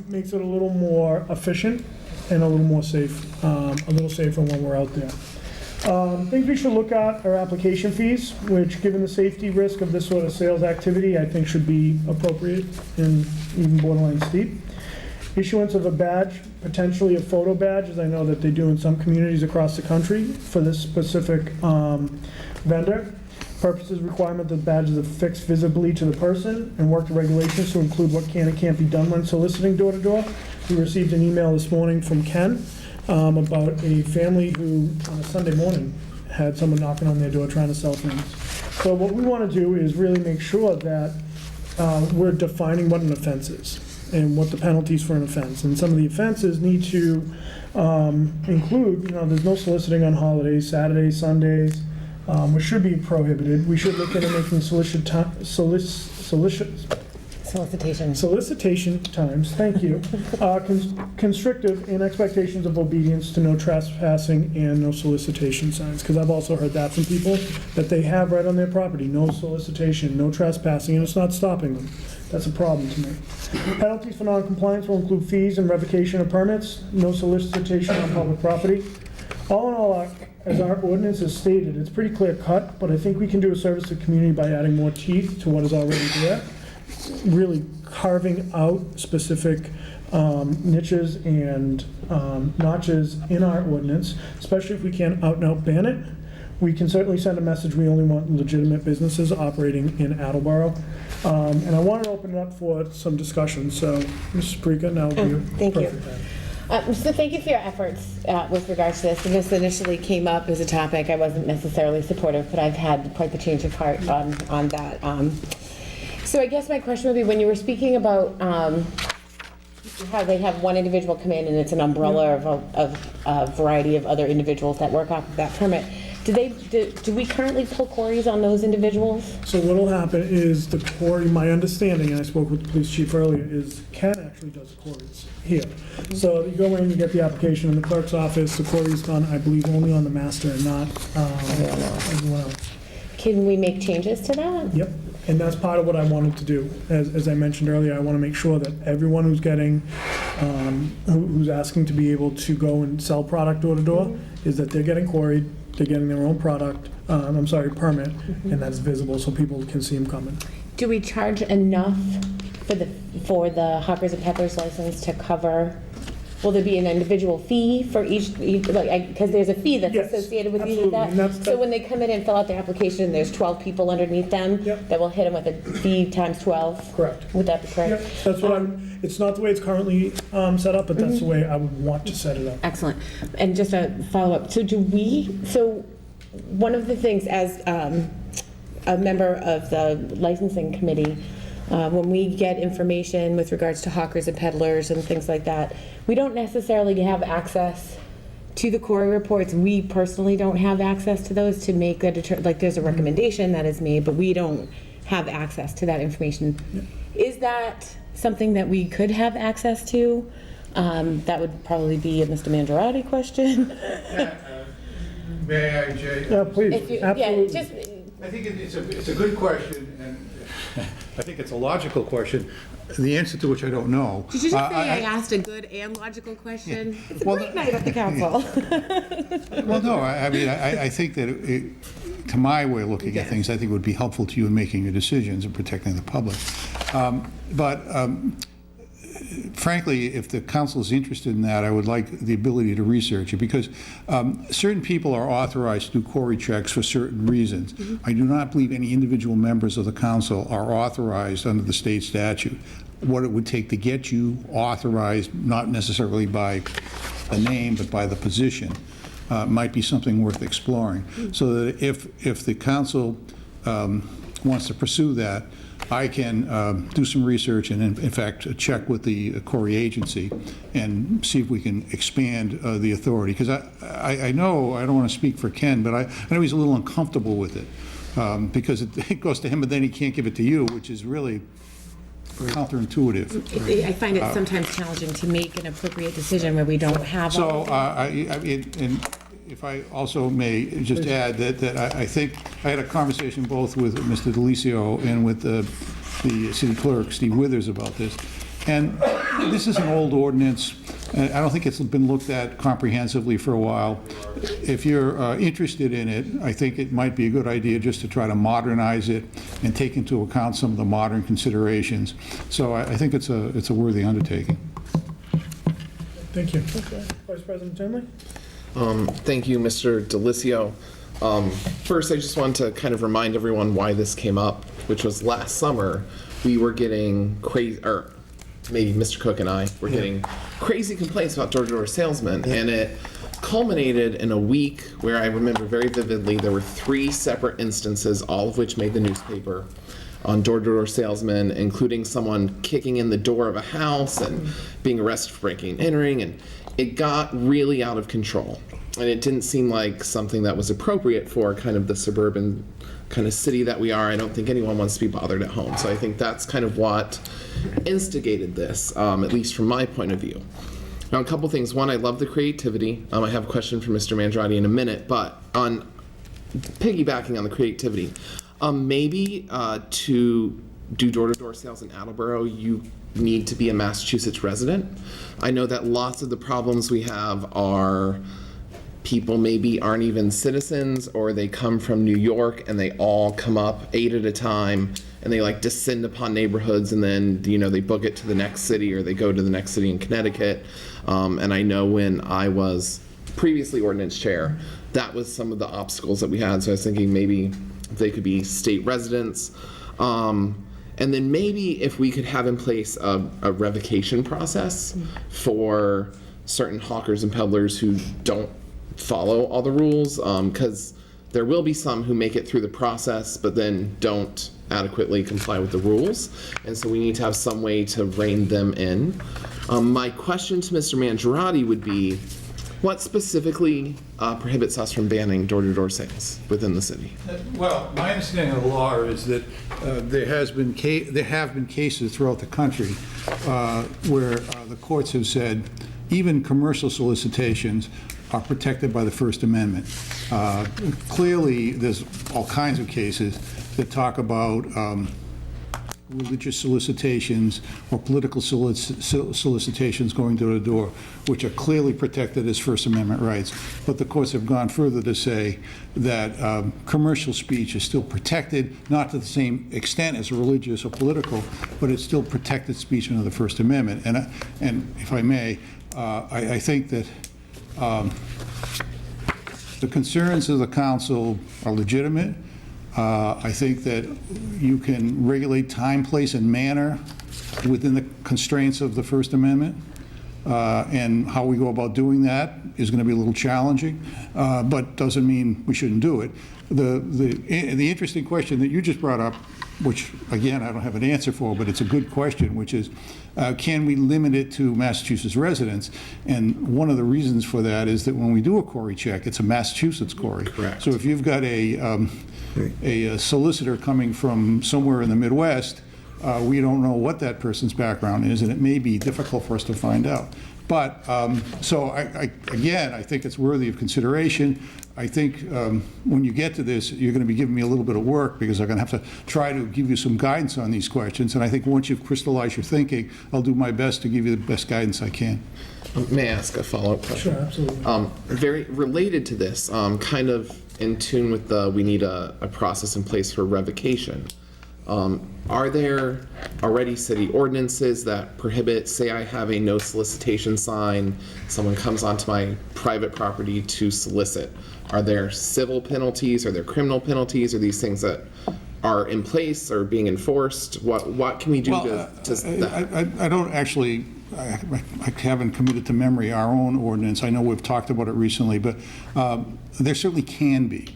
J: Makes it a little more efficient and a little more safe, a little safer when we're out there. Things we should look at are application fees, which, given the safety risk of this sort of sales activity, I think should be appropriate and even borderline steep. Issuance of a badge, potentially a photo badge, as I know that they do in some communities across the country for this specific vendor. Purposes requirement that badges are affixed visibly to the person, and work the regulations to include what can and can't be done when soliciting door-to-door. We received an email this morning from Ken about a family who, on a Sunday morning, had someone knocking on their door trying to sell things. So what we want to do is really make sure that we're defining what an offense is and what the penalties for an offense. And some of the offenses need to include, there's no soliciting on holidays, Saturdays, Sundays, which should be prohibited. We should look into making solicitation times, thank you, constrictive in expectations of obedience to no trespassing and no solicitation signs, because I've also heard that from people, that they have right on their property, no solicitation, no trespassing, and it's not stopping them. That's a problem to me. Penalties for non-compliance will include fees and revocation of permits, no solicitation on public property. All in all, as our ordinance is stated, it's pretty clear cut, but I think we can do a service to the community by adding more teeth to what is already there, really carving out specific niches and notches in our ordinance, especially if we can't out and out ban it. We can certainly send a message, we only want legitimate businesses operating in Attleboro. And I wanted to open it up for some discussion, so Mrs. Parika, now would be a
F: Thank you.
J: perfect time.
F: So thank you for your efforts with regards to this. When this initially came up as a topic, I wasn't necessarily supportive, but I've had quite the change of heart on that. So I guess my question would be, when you were speaking about how they have one individual come in and it's an umbrella of a variety of other individuals that work off of that permit, do we currently pull queries on those individuals?
J: So what will happen is the query, my understanding, and I spoke with the police chief earlier, is Ken actually does the queries here. So you go in, you get the application in the clerk's office, the query is done, I believe, only on the master and not everyone else.
F: Can we make changes to that?
J: Yep, and that's part of what I wanted to do. As I mentioned earlier, I want to make sure that everyone who's getting, who's asking to be able to go and sell product door to door, is that they're getting quarried, they're getting their own product, permit, and that's visible so people can see them coming.
F: Do we charge enough for the hawkers and peddlers license to cover? Will there be an individual fee for each because there's a fee that's
J: Yes,
F: associated with
J: absolutely,
F: that?
J: and that's-
F: So when they come in and fill out their application, there's 12 people underneath them?
J: Yep.
F: That will hit them with a fee times 12?
J: Correct.
F: Would that be correct?
J: Yep, that's what it's not the way it's currently set up, but that's the way I would want to set it up.
F: Excellent. And just a follow-up, so one of the things as a member of the licensing committee, when we get information with regards to hawkers and peddlers and things like that, we don't necessarily have access to the quarry reports. We personally don't have access to those to make a there's a recommendation that is made, but we don't have access to that information. Is that something that we could have access to? That would probably be a Mr. Mangiarotti question.
I: May I, Jay?
J: Yeah, please,
F: If you-
J: absolutely.
F: Yeah, just,
I: I think it's a good question, and I think it's a logical question, the answer to which I don't know.
F: did you just say I asked a good and logical question? It's a
I: Well,
F: great night at the council.
I: Well, no, I think that to my way of looking at things, I think it would be helpful to you in making your decisions and protecting the public. But frankly, if the council is interested in that, I would like the ability to research it, because certain people are authorized to do quarry checks for certain reasons. I do not believe any individual members of the council are authorized under the state statute. What it would take to get you authorized, not necessarily by the name, but by the position, might be something worth exploring. So that if the council wants to pursue that, I can do some research and, in fact, check with the quarry agency and see if we can expand the authority. Because I know, I don't want to speak for Ken, but I know he's a little uncomfortable with it because it goes to him, but then he can't give it to you, which is really counterintuitive.
F: I find it sometimes challenging to make an appropriate decision where we don't have all
I: So, and if I also may just add that I think I had a conversation both with Mr. Delicio and with the city clerk, Steve Withers, about this. And this is an old ordinance. I don't think it's been looked at comprehensively for a while. If you're interested in it, I think it might be a good idea just to try to modernize it and take into account some of the modern considerations. So I think it's a worthy undertaking.
J: Thank you. Vice President Tinley?
A: Thank you, Mr. Delicio. First, I just want to kind of remind everyone why this came up, which was last summer, we were getting crazy, or maybe Mr. Cook and I were getting crazy complaints about door-to-door salesmen, and it culminated in a week where I remember very vividly there were 3 separate instances, all of which made the newspaper, on door-to-door salesmen, including someone kicking in the door of a house and being arrested for breaking and entering, and it got really out of control. And it didn't seem like something that was appropriate for kind of the suburban kind of city that we are. I don't think anyone wants to be bothered at home. So I think that's kind of what instigated this, at least from my point of view. Now, a couple things. One, I love the creativity. I have a question for Mr. Mangiarotti in a minute, but on piggybacking on the creativity, maybe to do door-to-door sales in Attleboro, you need to be a Massachusetts resident. I know that lots of the problems we have are people maybe aren't even citizens, or they come from New York and they all come up 8 at a time and they like descend upon neighborhoods, and then they book it to the next city, or they go to the next city in Connecticut. And I know when I was previously ordinance chair, that was some of the obstacles that we had. So I was thinking maybe they could be state residents. And then maybe if we could have in place a revocation process for certain hawkers and peddlers who don't follow all the rules, because there will be some who make it through the process but then don't adequately comply with the rules, and so we need to have some way to rein them in. My question to Mr. Mangiarotti would be, what specifically prohibits us from banning door-to-door sales within the city?
I: Well, my understanding of the law is that there have been cases throughout the country where the courts have said even commercial solicitations are protected by the First Amendment. Clearly, there's all kinds of cases that talk about religious solicitations or political solicitations going door to door, which are clearly protected as First Amendment rights. But the courts have gone further to say that commercial speech is still protected, not to the same extent as religious or political, but it's still protected speech under the First Amendment. And if I may, I think that the concerns of the council are legitimate. I think that you can regulate time, place, and manner within the constraints of the First Amendment. And how we go about doing that is going to be a little challenging, but doesn't mean we shouldn't do it. The interesting question that you just brought up, which, again, I don't have an answer for, but it's a good question, which is, can we limit it to Massachusetts residents? And one of the reasons for that is that when we do a query check, it's a Massachusetts query.
A: Correct.
I: So if you've got a solicitor coming from somewhere in the Midwest, we don't know what that person's background is, and it may be difficult for us to find out. But, so again, I think it's worthy of consideration. I think when you get to this, you're going to be giving me a little bit of work because I'm going to have to try to give you some guidance on these questions. And I think once you've crystallized your thinking, I'll do my best to give you the best guidance I can.
A: May I ask a follow-up question?
J: Sure, absolutely.
A: Very related to this, kind of in tune with the, we need a process in place for revocation. Are there already city ordinances that prohibit, say I have a no solicitation sign, someone comes onto my private property to solicit? Are there civil penalties? Are there criminal penalties? Are these things that are in place or being enforced? What can we do
I: I don't actually, I haven't committed to memory our own ordinance. I know we've talked about it recently, but there certainly can be.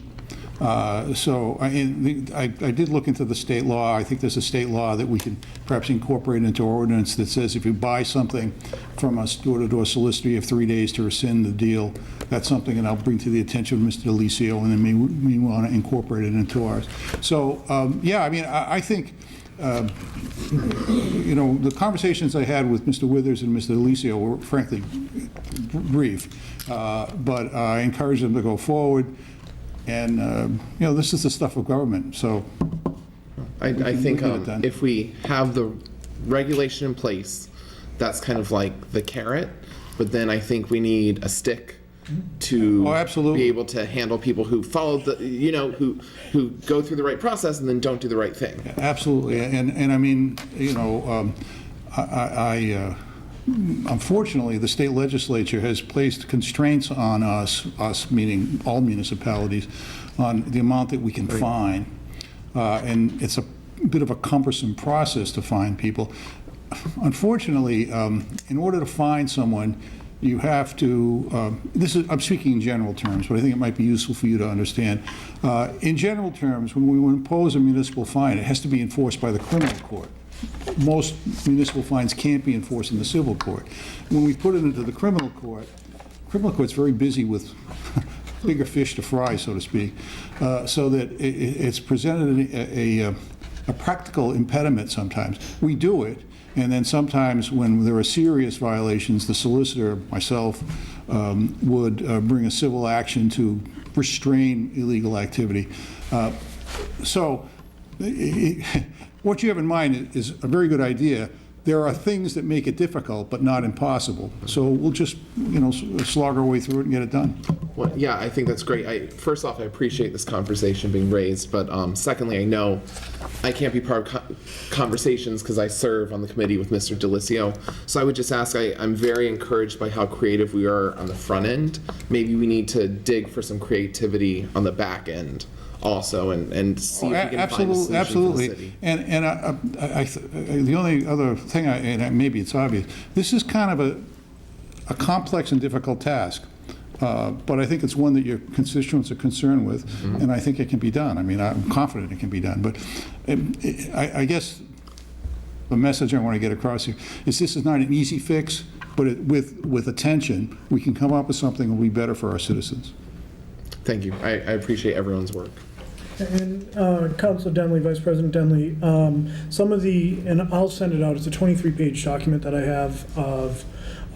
I: So I did look into the state law. I think there's a state law that we can perhaps incorporate into our ordinance that says if you buy something from a door-to-door solicitor, you have 3 days to rescind the deal. That's something that I'll bring to the attention of Mr. DeLisio, and then we want to incorporate it into ours. So, yeah, I mean, I think, you know, the conversations I had with Mr. Withers and Mr. DeLisio were frankly brief, but I encourage them to go forward. And, you know, this is the stuff of government, so.
A: I think if we have the regulation in place, that's kind of like the carrot, but then I think we need a stick to
I: absolutely.
A: be able to handle people who follow the, you know, who go through the right process and then don't do the right thing.
I: Absolutely, and I mean, you know, unfortunately, the state legislature has placed constraints on us meaning all municipalities, on the amount that we can fine. And it's a bit of a cumbersome process to fine people. Unfortunately, in order to fine someone, you have to, I'm speaking in general terms, but I think it might be useful for you to understand. In general terms, when we impose a municipal fine, it has to be enforced by the criminal court. Most municipal fines can't be enforced in the civil court. When we put it into the criminal court's very busy with bigger fish to fry, so to speak, so that it's presented a practical impediment sometimes. We do it, and then sometimes when there are serious violations, the solicitor, myself, would bring a civil action to restrain illegal activity. So what you have in mind is a very good idea. There are things that make it difficult, but not impossible. So we'll just, you know, slog our way through it and get it done.
A: Well, yeah, I think that's great. First off, I appreciate this conversation being raised, but secondly, I know I can't be part of conversations because I serve on the committee with Mr. DeLisio. So I would just ask, I'm very encouraged by how creative we are on the front end. Maybe we need to dig for some creativity on the back end also, and see if we can find a solution for the city.
I: And the only other thing, and maybe it's obvious, this is kind of a complex and difficult task, but I think it's one that your constituents are concerned with, and I think it can be done. I mean, I'm confident it can be done, but I guess the message I want to get across here is this is not an easy fix, but with attention, we can come up with something that will be better for our citizens.
A: Thank you. I appreciate everyone's work.
J: And Councilor Denley, Vice President Denley, some of the, and I'll send it out, it's a 23-page document that I have of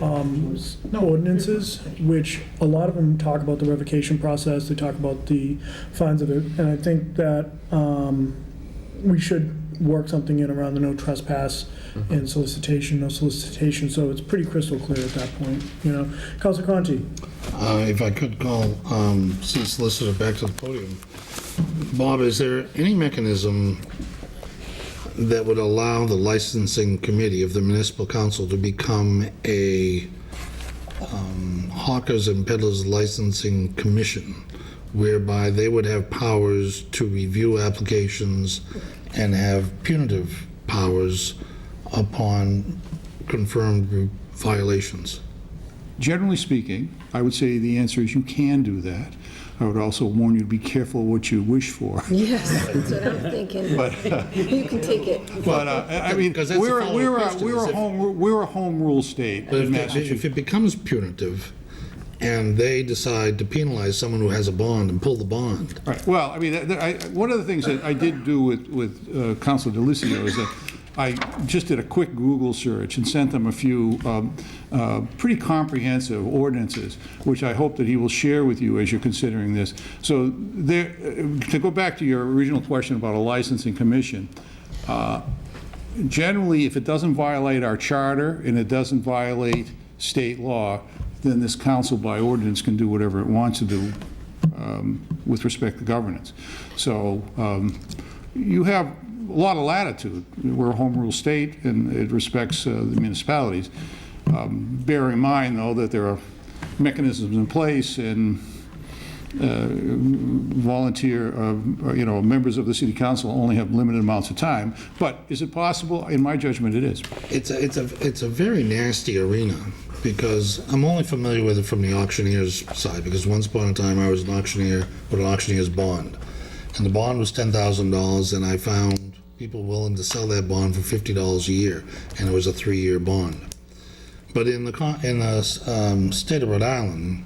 J: ordinances, which a lot of them talk about the revocation process, they talk about the fines of it, and I think that we should work something in around the no trespass and solicitation, no solicitation, so it's pretty crystal clear at that point, you know. Councilor Conti?
G: If I could call City Solicitor back to the podium. Bob, is there any mechanism that would allow the licensing committee of the municipal council to become a hawkers and peddlers licensing commission, whereby they would have powers to review applications and have punitive powers upon confirmed violations?
I: Generally speaking, I would say the answer is you can do that. I would also warn you to be careful what you wish for.
E: Yes, that's what I'm thinking. You can take it.
I: But, I mean,
G: Because that's the
I: we're
G: follow-up
I: a
G: question,
I: we're a home rule state
G: But
I: in
G: if
I: Massachusetts.
G: it becomes punitive, and they decide to penalize someone who has a bond and pull the bond,
I: Right. Well, I mean, one of the things that I did do with Councilor Delicio is that I just did a quick Google search and sent them a few pretty comprehensive ordinances, which I hope that he will share with you as you're considering this. So there, to go back to your original question about a licensing commission, generally, if it doesn't violate our charter and it doesn't violate state law, then this council by ordinance can do whatever it wants to do with respect to governance. So you have a lot of latitude. We're a home rule state and it respects the municipalities. Bear in mind, though, that there are mechanisms in place and volunteer, members of the city council only have limited amounts of time. But is it possible? In my judgment, it is.
G: it's a very nasty arena, because I'm only familiar with it from the auctioneer's side, because once upon a time I was an auctioneer with an auctioneer's bond. And the bond was $10,000, and I found people willing to sell that bond for $50 a year, and it was a 3-year bond. But in the state of Rhode Island,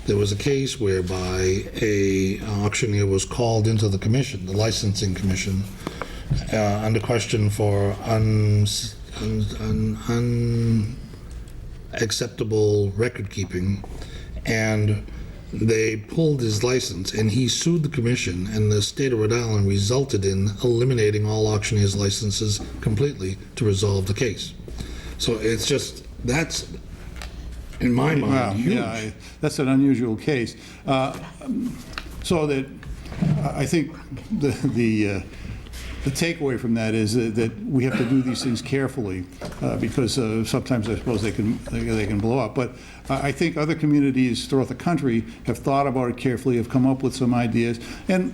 G: there was a case whereby a auctioneer was called into the commission, the licensing commission, under question for unacceptable record keeping, and they pulled his license, and he sued the commission, and the state of Rhode Island resulted in eliminating all auctioneers' licenses completely to resolve the case. So it's just, that's, in my mind,
I: Well,
G: huge.
I: yeah, that's an unusual case. So that, I think the takeaway from that is that we have to do these things carefully, because sometimes I suppose they can blow up. But I think other communities throughout the country have thought about it carefully, have come up with some ideas. And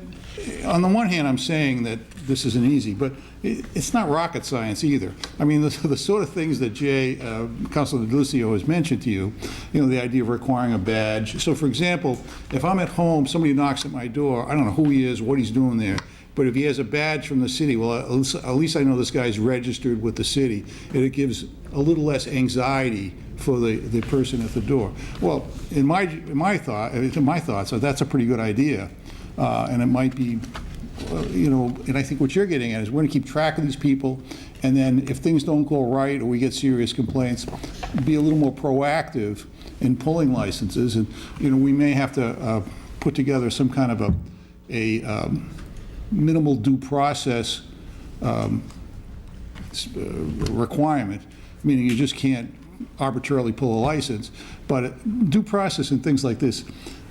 I: on the one hand, I'm saying that this isn't easy, but it's not rocket science either. I mean, the sort of things that Councilor Delicio has mentioned to you, the idea of requiring a badge. So, for example, if I'm at home, somebody knocks at my door, I don't know who he is, what he's doing there, but if he has a badge from the city, well, at least I know this guy's registered with the city, and it gives a little less anxiety for the person at the door. Well, in my thoughts, that's a pretty good idea, and it might be, and I think what you're getting at is we're going to keep track of these people, and then if things don't go right or we get serious complaints, be a little more proactive in pulling licenses, and we may have to put together some kind of a minimal due process requirement, meaning you just can't arbitrarily pull a license. But due process in things like this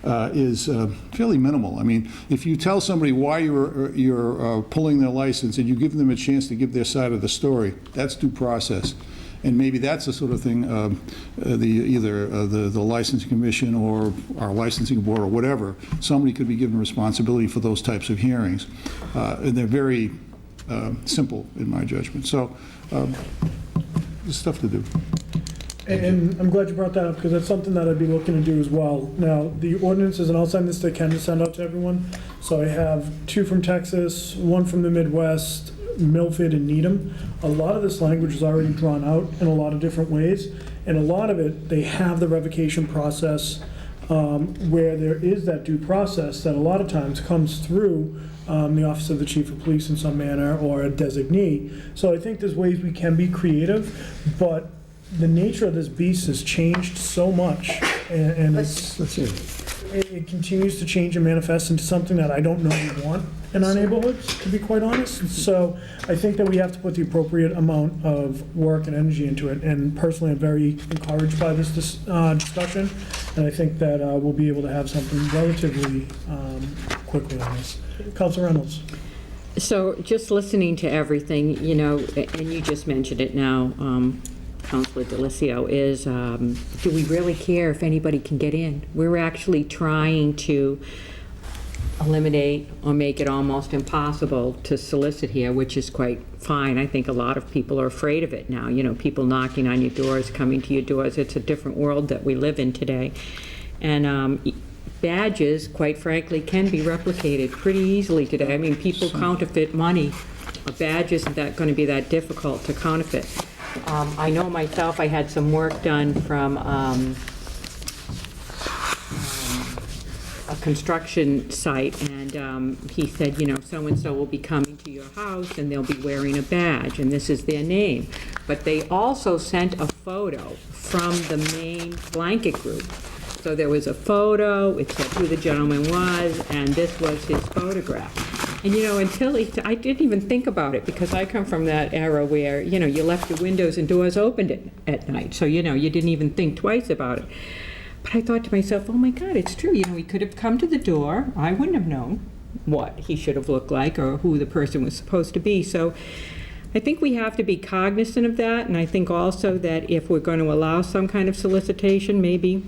I: is fairly minimal. I mean, if you tell somebody why you're pulling their license and you give them a chance to give their side of the story, that's due process. And maybe that's the sort of thing either the licensing commission or our licensing board or whatever, somebody could be given responsibility for those types of hearings. And they're very simple in my judgment. So there's stuff to do.
J: And I'm glad you brought that up, because that's something that I'd be looking to do as well. Now, the ordinances, and I'll send this to Ken to send out to everyone. So I have 2 from Texas, 1 from the Midwest, Milford and Needham. A lot of this language is already drawn out in a lot of different ways, and a lot of it, they have the revocation process where there is that due process that a lot of times comes through the Office of the Chief of Police in some manner, or a designee. So I think there's ways we can be creative, but the nature of this beast has changed so much, and it continues to change and manifest into something that I don't know we want in our neighborhoods, to be quite honest. So I think that we have to put the appropriate amount of work and energy into it, and personally, I'm very encouraged by this discussion, and I think that we'll be able to have something relatively quickly on this. Councilor Reynolds.
K: So just listening to everything, you know, and you just mentioned it now, Councilor Delicio, is do we really care if anybody can get in? We're actually trying to eliminate or make it almost impossible to solicit here, which is quite fine. I think a lot of people are afraid of it now, you know, people knocking on your doors, coming to your doors. It's a different world that we live in today. And badges, quite frankly, can be replicated pretty easily today. I mean, people counterfeit money. A badge isn't that going to be that difficult to counterfeit. I know myself, I had some work done from a construction site, and he said, you know, so-and-so will be coming to your house and they'll be wearing a badge, and this is their name. But they also sent a photo from the main blanket group. So there was a photo, it said who the gentleman was, and this was his photograph. And, you know, I didn't even think about it, because I come from that era where, you know, you left your windows and doors open at night. So, you know, you didn't even think twice about it. But I thought to myself, oh my God, it's true. You know, he could have come to the door. I wouldn't have known what he should have looked like or who the person was supposed to be. So I think we have to be cognizant of that. And I think also that if we're going to allow some kind of solicitation, maybe,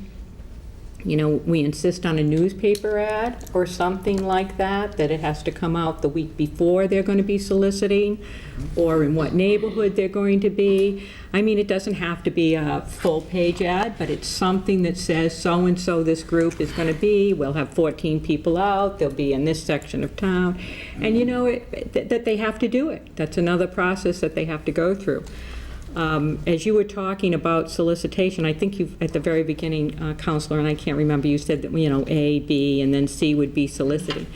K: you know, we insist on a newspaper ad or something like that, that it has to come out the week before they're going to be soliciting, or in what neighborhood they're going to be. I mean, it doesn't have to be a full-page ad, but it's something that says so-and-so this group is going to be, we'll have 14 people out, they'll be in this section of town, and you know, that they have to do it. That's another process that they have to go through. As you were talking about solicitation, I think you've, at the very beginning, Counselor, and I can't remember, you said that, you know, A, B, and then C would be soliciting.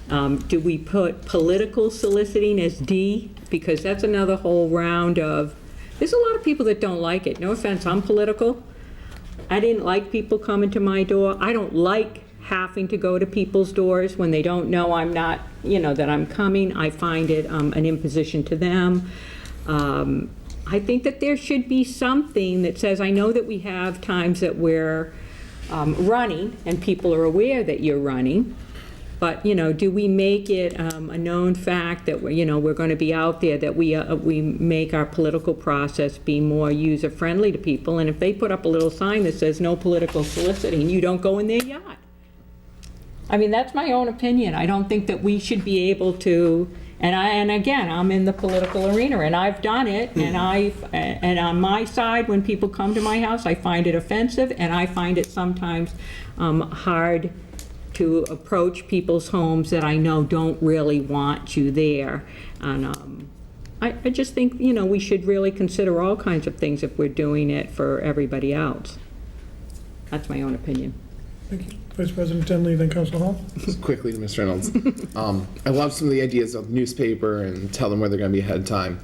K: Do we put political soliciting as D? Because that's another whole round of, there's a lot of people that don't like it. No offense, I'm political. I didn't like people coming to my door. I don't like having to go to people's doors when they don't know I'm not, you know, that I'm coming. I find it an imposition to them. I think that there should be something that says, I know that we have times that we're running and people are aware that you're running, but, you know, do we make it a known fact that, you know, we're going to be out there, that we make our political process be more user-friendly to people, and if they put up a little sign that says no political soliciting, you don't go in their yard. I mean, that's my own opinion. I don't think that we should be able to. And again, I'm in the political arena, and I've done it, and on my side, when people come to my house, I find it offensive, and I find it sometimes hard to approach people's homes that I know don't really want you there. And I just think, you know, we should really consider all kinds of things if we're doing it for everybody else. That's my own opinion.
J: Thank you. Vice President Denley, then Councilor Hall.
A: Just quickly to Mr. Reynolds. I love some of the ideas of newspaper and tell them where they're going to be ahead of time.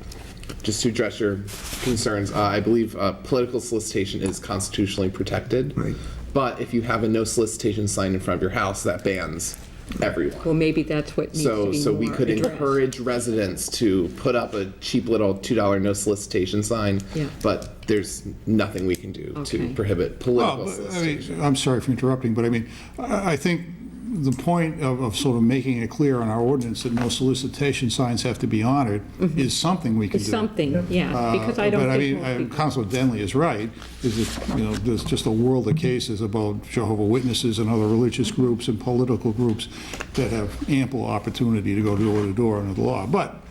A: Just to address your concerns, I believe political solicitation is constitutionally protected.
H: Right.
A: But if you have a no solicitation sign in front of your house, that bans everyone.
K: Well, maybe that's what needs to be
A: So we
K: more
A: could
K: addressed.
A: encourage residents to put up a cheap little $2 no solicitation sign,
K: Yeah.
A: but there's nothing we can do
K: Okay.
A: to prohibit political
I: Well, I
A: solicitation.
I: mean, I'm sorry for interrupting, but I mean, I think the point of sort of making it clear on our ordinance that no solicitation signs have to be honored is something we can do.
K: It's something, yeah, because I don't
I: But I
K: think
I: mean,
K: most people.
I: Councilor Denley is right, is that, you know, there's just a world of cases about Jehovah's Witnesses and other religious groups and political groups that have ample opportunity to go door to door under the law. But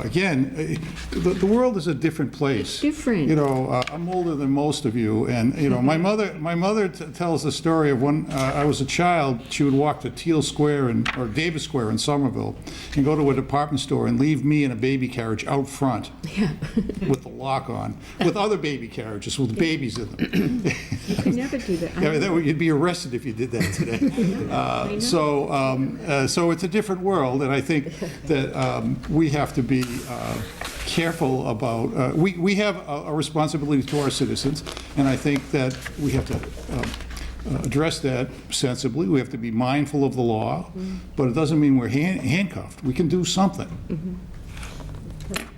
I: again, the world is a different place.
K: It's different.
I: You know, I'm older than most of you, and, you know, my mother tells the story of when I was a child. She would walk to Teal Square or Davis Square in Somerville and go to a department store and leave me in a baby carriage out front with the lock on, with other baby carriages with babies in them.
K: could never do that.
I: Yeah, you'd be arrested if you did that today. So it's a different world, and I think that we have to be careful about, we have a responsibility to our citizens, and I think that we have to address that sensibly. We have to be mindful of the law, but it doesn't mean we're handcuffed. We can do something.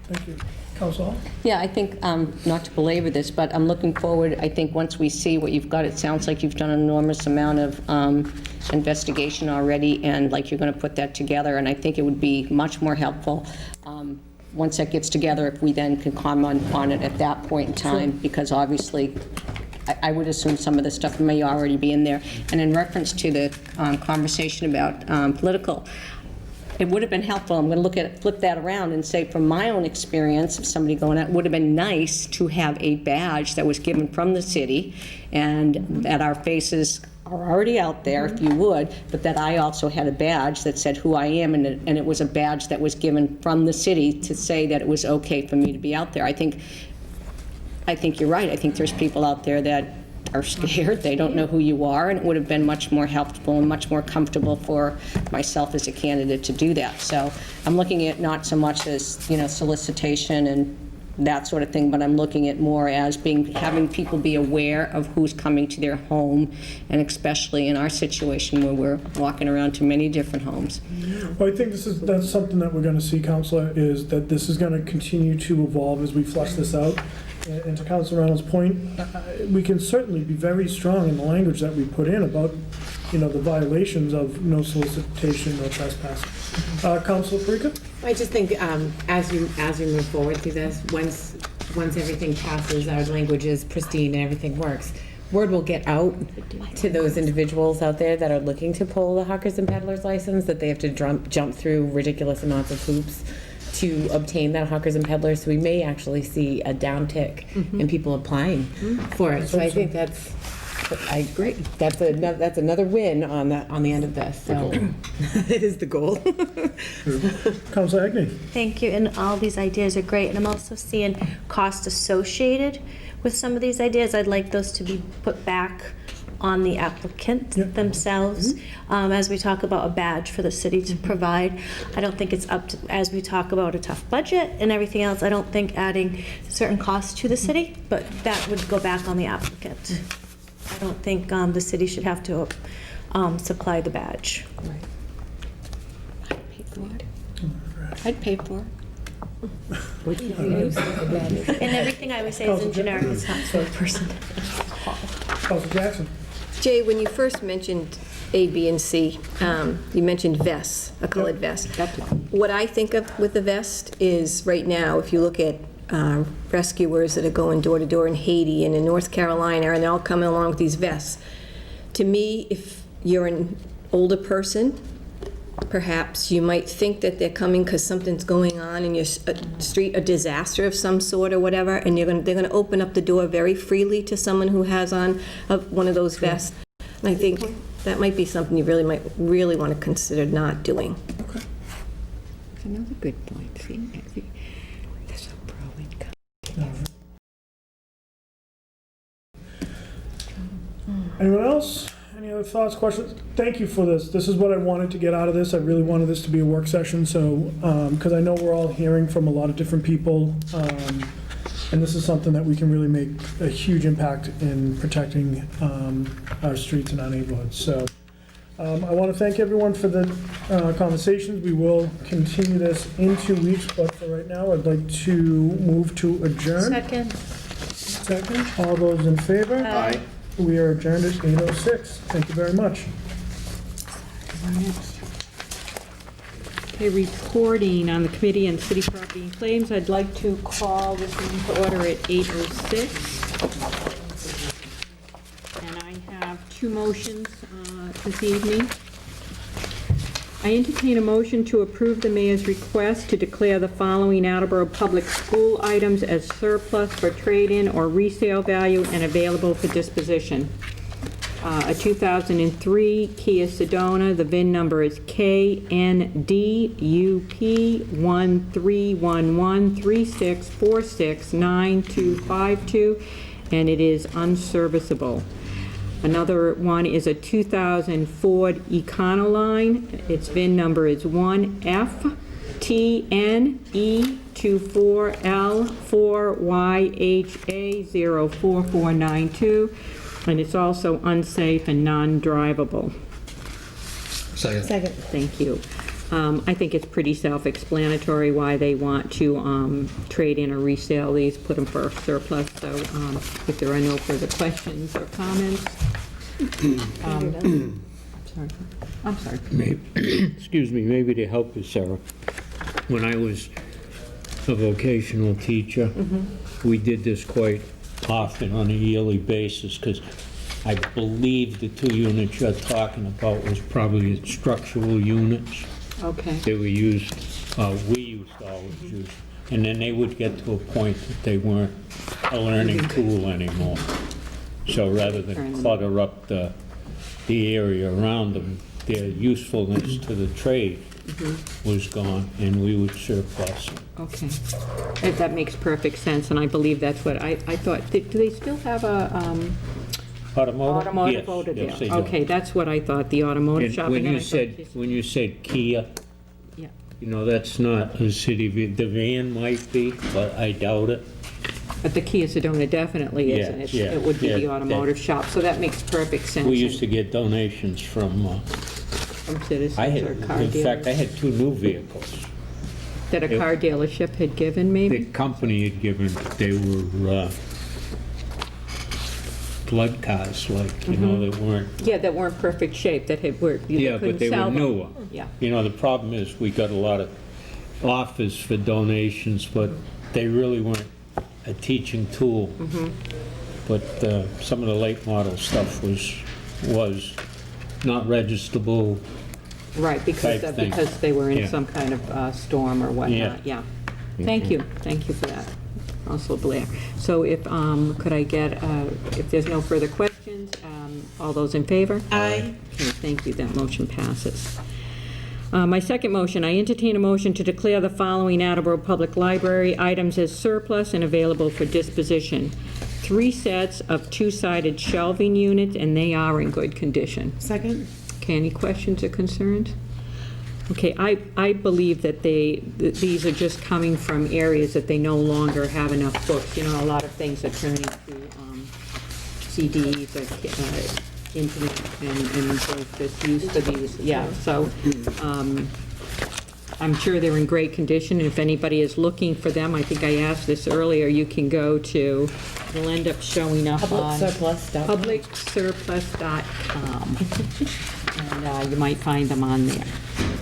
J: Thank you. Council Hall?
D: Yeah, I think, not to belabor this, but I'm looking forward, I think once we see what you've got, it sounds like you've done an enormous amount of investigation already, and like you're going to put that together, and I think it would be much more helpful once that gets together, if we then can comment on it at that point in time, because obviously, I would assume some of the stuff may already be in there. And in reference to the conversation about political, it would have been helpful, I'm going to flip that around and say, from my own experience of somebody going out, it would have been nice to have a badge that was given from the city, and that our faces are already out there, if you would, but that I also had a badge that said who I am, and it was a badge that was given from the city to say that it was okay for me to be out there. I think you're right. I think there's people out there that are scared. They don't know who you are, and it would have been much more helpful and much more comfortable for myself as a candidate to do that. So I'm looking at not so much as, solicitation and that sort of thing, but I'm looking at more as having people be aware of who's coming to their home, and especially in our situation where we're walking around to many different homes.
J: Well, I think that's something that we're going to see, Councilor, is that this is going to continue to evolve as we flesh this out. And to Councilor Reynolds' point, we can certainly be very strong in the language that we put in about, the violations of no solicitation, no trespass. Councilor Parika?
F: I just think as we move forward through this, once everything passes, our language is pristine and everything works, word will get out to those individuals out there that are looking to pull the hawkers and peddlers license, that they have to jump through ridiculous amounts of hoops to obtain that hawkers and peddlers. So we may actually see a downtick in people applying for it. So I think I agree. That's another win on the end of this. So it is the goal.
J: Councilor Agney?
L: Thank you, and all these ideas are great, and I'm also seeing cost associated with some of these ideas. I'd like those to be put back on the applicant themselves. As we talk about a badge for the city to provide, I don't think it's up to, as we talk about a tough budget and everything else, I don't think adding certain costs to the city, but that would go back on the applicant. I don't think the city should have to supply the badge.
D: I'd pay for it. I'd pay for it.
L: And everything I always say is in generic, it's not for a person.
J: Councilor Jackson?
E: Jay, when you first mentioned A, B, and C, you mentioned vests, a colored vest. What I think of with the vest is, right now, if you look at rescuers that are going door to door in Haiti and in North Carolina, and they're all coming along with these vests. To me, if you're an older person, perhaps you might think that they're coming because something's going on in your street, a disaster of some sort or whatever, and they're going to open up the door very freely to someone who has on one of those vests. And I think that might be something you might really want to consider not doing.
K: That's another good point. See, there's a pro and con.
J: Anyone else? Any other thoughts, questions? Thank you for this. This is what I wanted to get out of this. I really wanted this to be a work session, so, because I know we're all hearing from a lot of different people, and this is something that we can really make a huge impact in protecting our streets and our neighborhoods. So I want to thank everyone for the conversations. We will continue this in 2 weeks, but for right now, I'd like to move to adjourn. Second. All those in favor?
A: Aye.
J: We are adjourned at 8:06. Thank you very much.
K: Okay, reporting on the Committee on City Property and Claims. I'd like to call this meeting to order at 8:06. And I have two motions this evening. I entertain a motion to approve the mayor's request to declare the following Attleboro public school items as surplus for trade-in or resale value and available for disposition. A 2003 Kia Sedona, the VIN number is KNDUP131136469252, and it is unserviceable. Another one is a 2000 Ford Econoline. Its VIN number is 1FTNE24L4YHA04492, and it's also unsafe and non-drivable.
G: Second.
F: Second.
K: Thank you. I think it's pretty self-explanatory why they want to trade in or resell these, put them for surplus. So if there are no further questions or comments. I'm sorry.
B: Excuse me, maybe to help you, Sarah. When I was a vocational teacher, we did this quite often on a yearly basis, because I believe the 2 units you're talking about was probably structural units.
K: Okay.
B: They were used, we used to always use, and then they would get to a point that they weren't a learning tool anymore. So rather than clutter up the area around them, their usefulness to the trade was gone, and we would surplus them.
K: Okay. That makes perfect sense, and I believe that's what I thought. Do they still have a automotive auto deal?
B: Yes, they do.
K: Okay, that's what I thought, the automotive
B: And
K: shop.
B: when
K: and
B: you
K: then I thought
B: said, when you said Kia,
K: Yeah.
B: you know, that's not a city, the van might be, but I doubt it.
K: But the Kia Sedona definitely is, and
B: Yeah,
K: it would be the
B: yeah,
K: automotive shop, so that makes perfect sense.
B: We used to get donations from,
K: From citizens
B: I had,
K: or car
B: in fact, I
K: dealers.
B: had 2 new vehicles.
K: That a car dealership had given,
B: The
K: maybe?
B: company had given, they were blood cars, like, you know, that weren't,
K: Yeah, that weren't perfect shape, that had, were, you
B: yeah,
K: couldn't
B: but they
K: sell
B: were
K: them.
B: newer.
K: Yeah.
B: You know, the problem is, we got a lot of offers for donations, but they really weren't a teaching tool. But some of the late model stuff was not registrable.
K: Right,
B: Type thing.
K: because they were in
B: Yeah.
K: some kind of storm or whatnot, yeah. Thank you for that, Councilor Blair. So if, could I get, if there's no further questions, all those in favor?
F: Aye.
K: Okay, thank you, that motion passes. My second motion, I entertain a motion to declare the following Attleboro Public Library items as surplus and available for disposition. 3 sets of 2-sided shelving units, and they are in good condition.
F: Second.
K: Okay, any questions or concerns? Okay, I believe that these are just coming from areas that they no longer have enough books. You know, a lot of things are turning to CDs or internet, and there's this use for these, yeah. So I'm sure they're in great condition, and if anybody is looking for them, I think I asked this earlier, you can go to, it'll end up showing up on publicsurplus.com. And you might find them on there.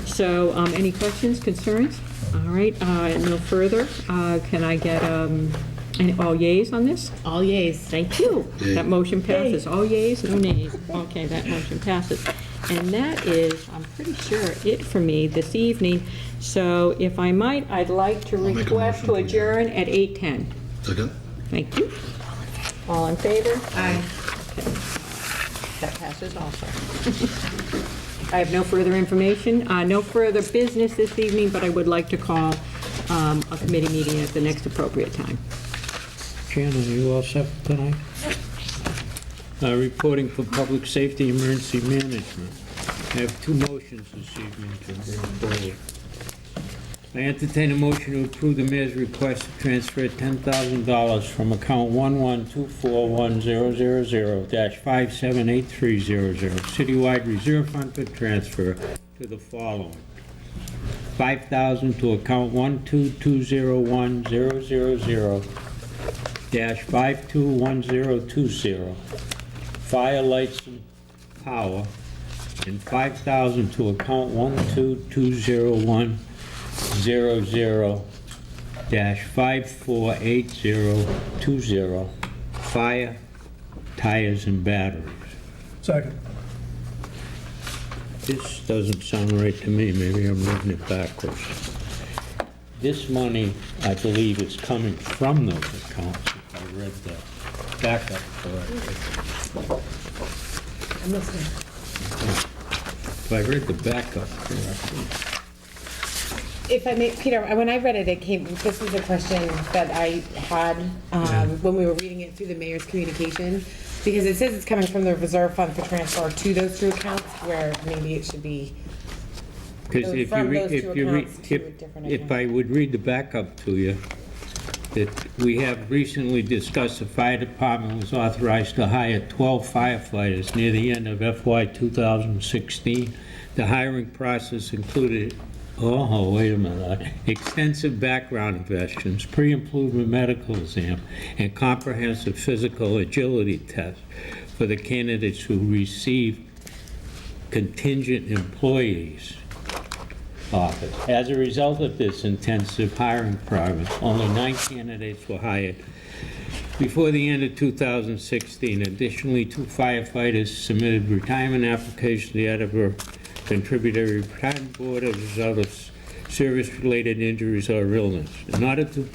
K: So, any questions, concerns? All right, no further. Can I get, all yays on this?
F: All yays.
K: Thank you. That motion passes. All yays, no nays. Okay, that motion passes. And that is, I'm pretty sure, it for me this evening. So if I might, I'd like to
G: make a
K: request to
G: motion to
K: adjourn at 8:10.
G: Second.
K: Thank you. All in favor?
F: Aye.
K: That passes also. I have no further information, no further business this evening, but I would like to call a committee meeting at the next appropriate time.
B: Shannon, are you all set for tonight? Reporting for Public Safety Emergency Management. I have 2 motions this evening to bring forward. I entertain a motion to approve the mayor's request to transfer $10,000 from account 1124100-578300, citywide reserve fund for transfer to the following: $5,000 to account 12201-000-521020, fire lights and power, and $5,000 to account 12201-00-548020, fire, tires, and batteries.
J: Second.
B: This doesn't sound right to me, maybe I'm reading it backwards. This money, I believe, is coming from those accounts, if I read the backup correctly.
F: I'm listening.
B: If I read the backup correctly.
F: If I may, Peter, when I read it, this was a question that I had when we were reading it through the mayor's communication, Because it says it's coming from the reserve fund for transfer to those two accounts, where maybe it should be
B: Because if you
F: from
B: read,
F: those two
B: if you read,
F: accounts to a different
B: if
F: account.
B: I would read the backup to you, that we have recently discussed the fire department was authorized to hire 12 firefighters near the end of FY 2016. The hiring process included, oh, wait a minute, extensive background investigations, pre-employment medical exam, and comprehensive physical agility tests for the candidates who received contingent employees office. As a result of this intensive hiring process, only 9 candidates were hired before the end of 2016. Additionally, 2 firefighters submitted retirement applications to the Attleboro Contributory Retirement Board as a result of service-related injuries or illness. In order to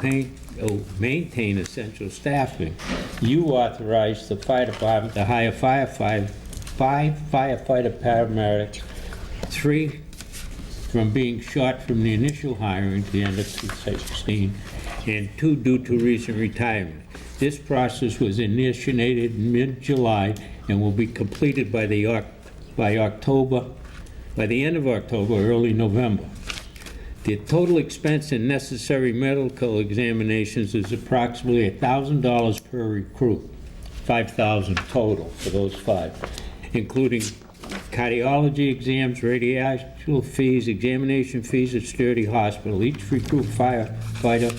B: maintain essential staffing, you authorized the fire department to hire 5 firefighter paramedics, 3 from being short from the initial hiring to the end of 2016, and 2 due to recent retirement. This process was initiated in mid-July and will be completed by the end of October, early November. The total expense in necessary medical examinations is approximately $1,000 per recruit, $5,000 total for those 5, including cardiology exams, radiation fees, examination fees at Sturdy Hospital. Each recruit firefighter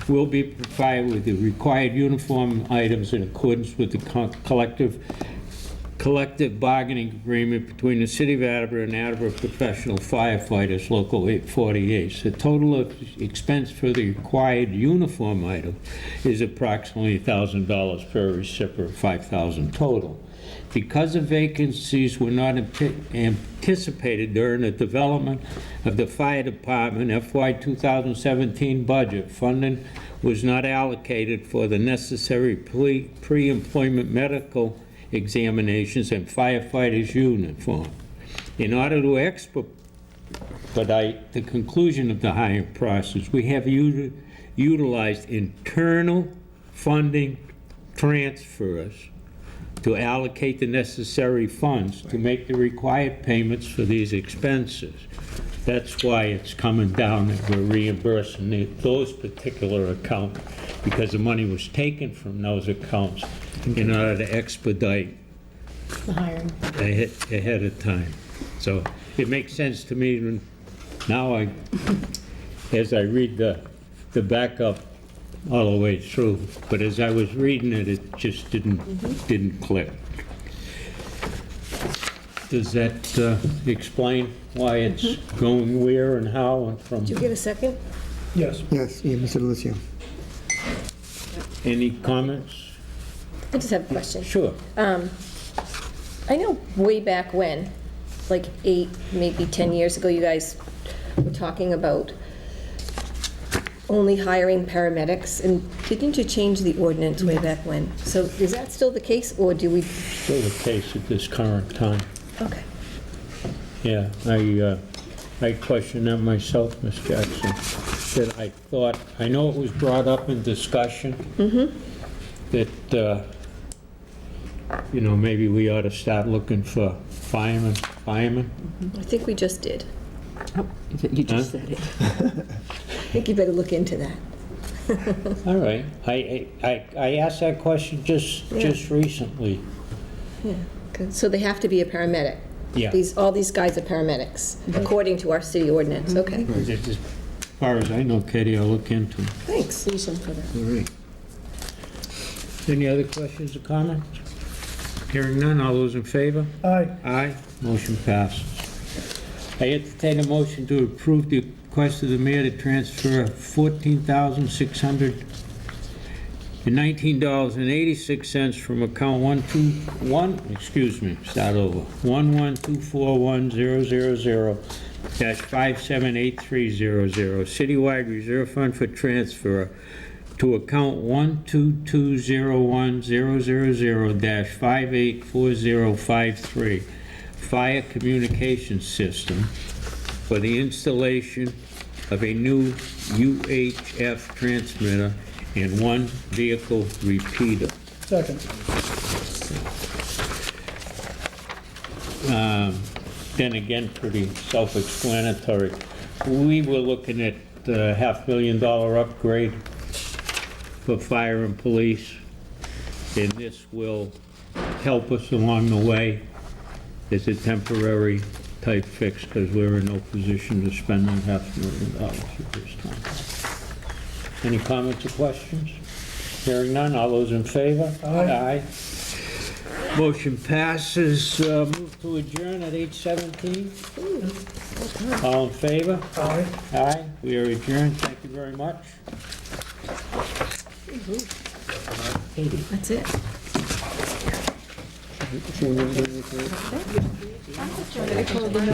B: will be provided with the required uniform items in accordance with the collective bargaining agreement between the City of Attleboro and Attleboro Professional Firefighters, Local 848. The total of expense for the required uniform item is approximately $1,000 per recipient, $5,000 total. Because the vacancies were not anticipated during the development of the fire department FY 2017 budget, funding was not allocated for the necessary pre-employment medical examinations and firefighters' uniform. In order to expedite the conclusion of the hiring process, we have utilized internal funding transfers to allocate the necessary funds to make the required payments for these expenses. That's why it's coming down that we're reimbursing those particular accounts, because the money was taken from those accounts in order to expedite
F: The hiring.
B: ahead of time. So it makes sense to me now, as I read the backup all the way through, but as I was reading it, it just didn't click. Does that explain why it's going where and how and from?
E: Did you get a second?
J: Yes.
H: Yes, yeah, Mr. Delizio.
B: Any comments?
E: I just have a question.
B: Sure.
E: I know way back when, like 8, maybe 10 years ago, you guys were talking about only hiring paramedics, and didn't you change the ordinance way back when? So is that still the case, or do we?
B: Still the case at this current time.
E: Okay.
B: Yeah, I questioned that myself, Ms. Jackson. That I know it was brought up in discussion that, maybe we ought to start looking for firemen.
E: I think we just did.
K: You just
B: Huh?
K: said it.
E: I think you better look into that.
B: All right. I asked that question just recently.
E: Yeah. Good. So they have to be a paramedic?
B: Yeah.
E: All these guys are paramedics, according to our city ordinance, okay.
B: As far as I know, Katie, I'll look into it.
E: Thanks.
D: Reason for that.
B: All right. Any other questions or comments? Hearing none, all those in favor?
J: Aye.
B: Aye, motion passes. I entertain a motion to approve the request of the mayor to transfer $14,619.86 from account 121-241-000-578300, citywide reserve fund for transfer to account 12201-000-584053, fire communication system, for the installation of a new UHF transmitter and 1 vehicle repeater.
J: Second.
B: Then again, pretty self-explanatory. We were looking at a $500,000 upgrade for fire and police, and this will help us along the way. It's a temporary type fix because we're in no position to spend $500,000 at this time. Any comments or questions? Hearing none, all those in favor? Aye. Motion passes. Move to adjourn at 8:17. All in favor?
J: Aye.
B: Aye. We are adjourned. Thank you very much.
C: That's it.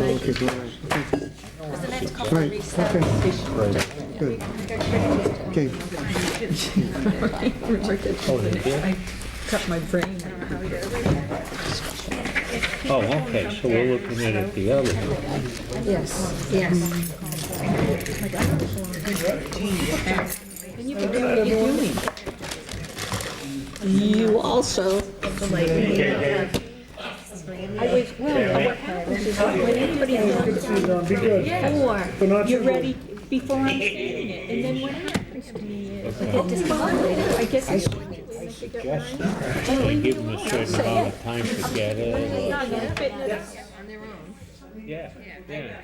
H: Okay, go ahead. Right, okay. Good. Okay.
C: I cut my brain. I don't know how he did it.
B: Oh, okay, so we're looking at it the other way.
E: Yes, yes. You also.
J: Be good. But not
K: You're
J: too
K: ready before I'm saying it, and then what happens to me is, I guess I
B: Suggest you give them a certain amount of time to get it.
K: on their own.
B: Yeah, yeah.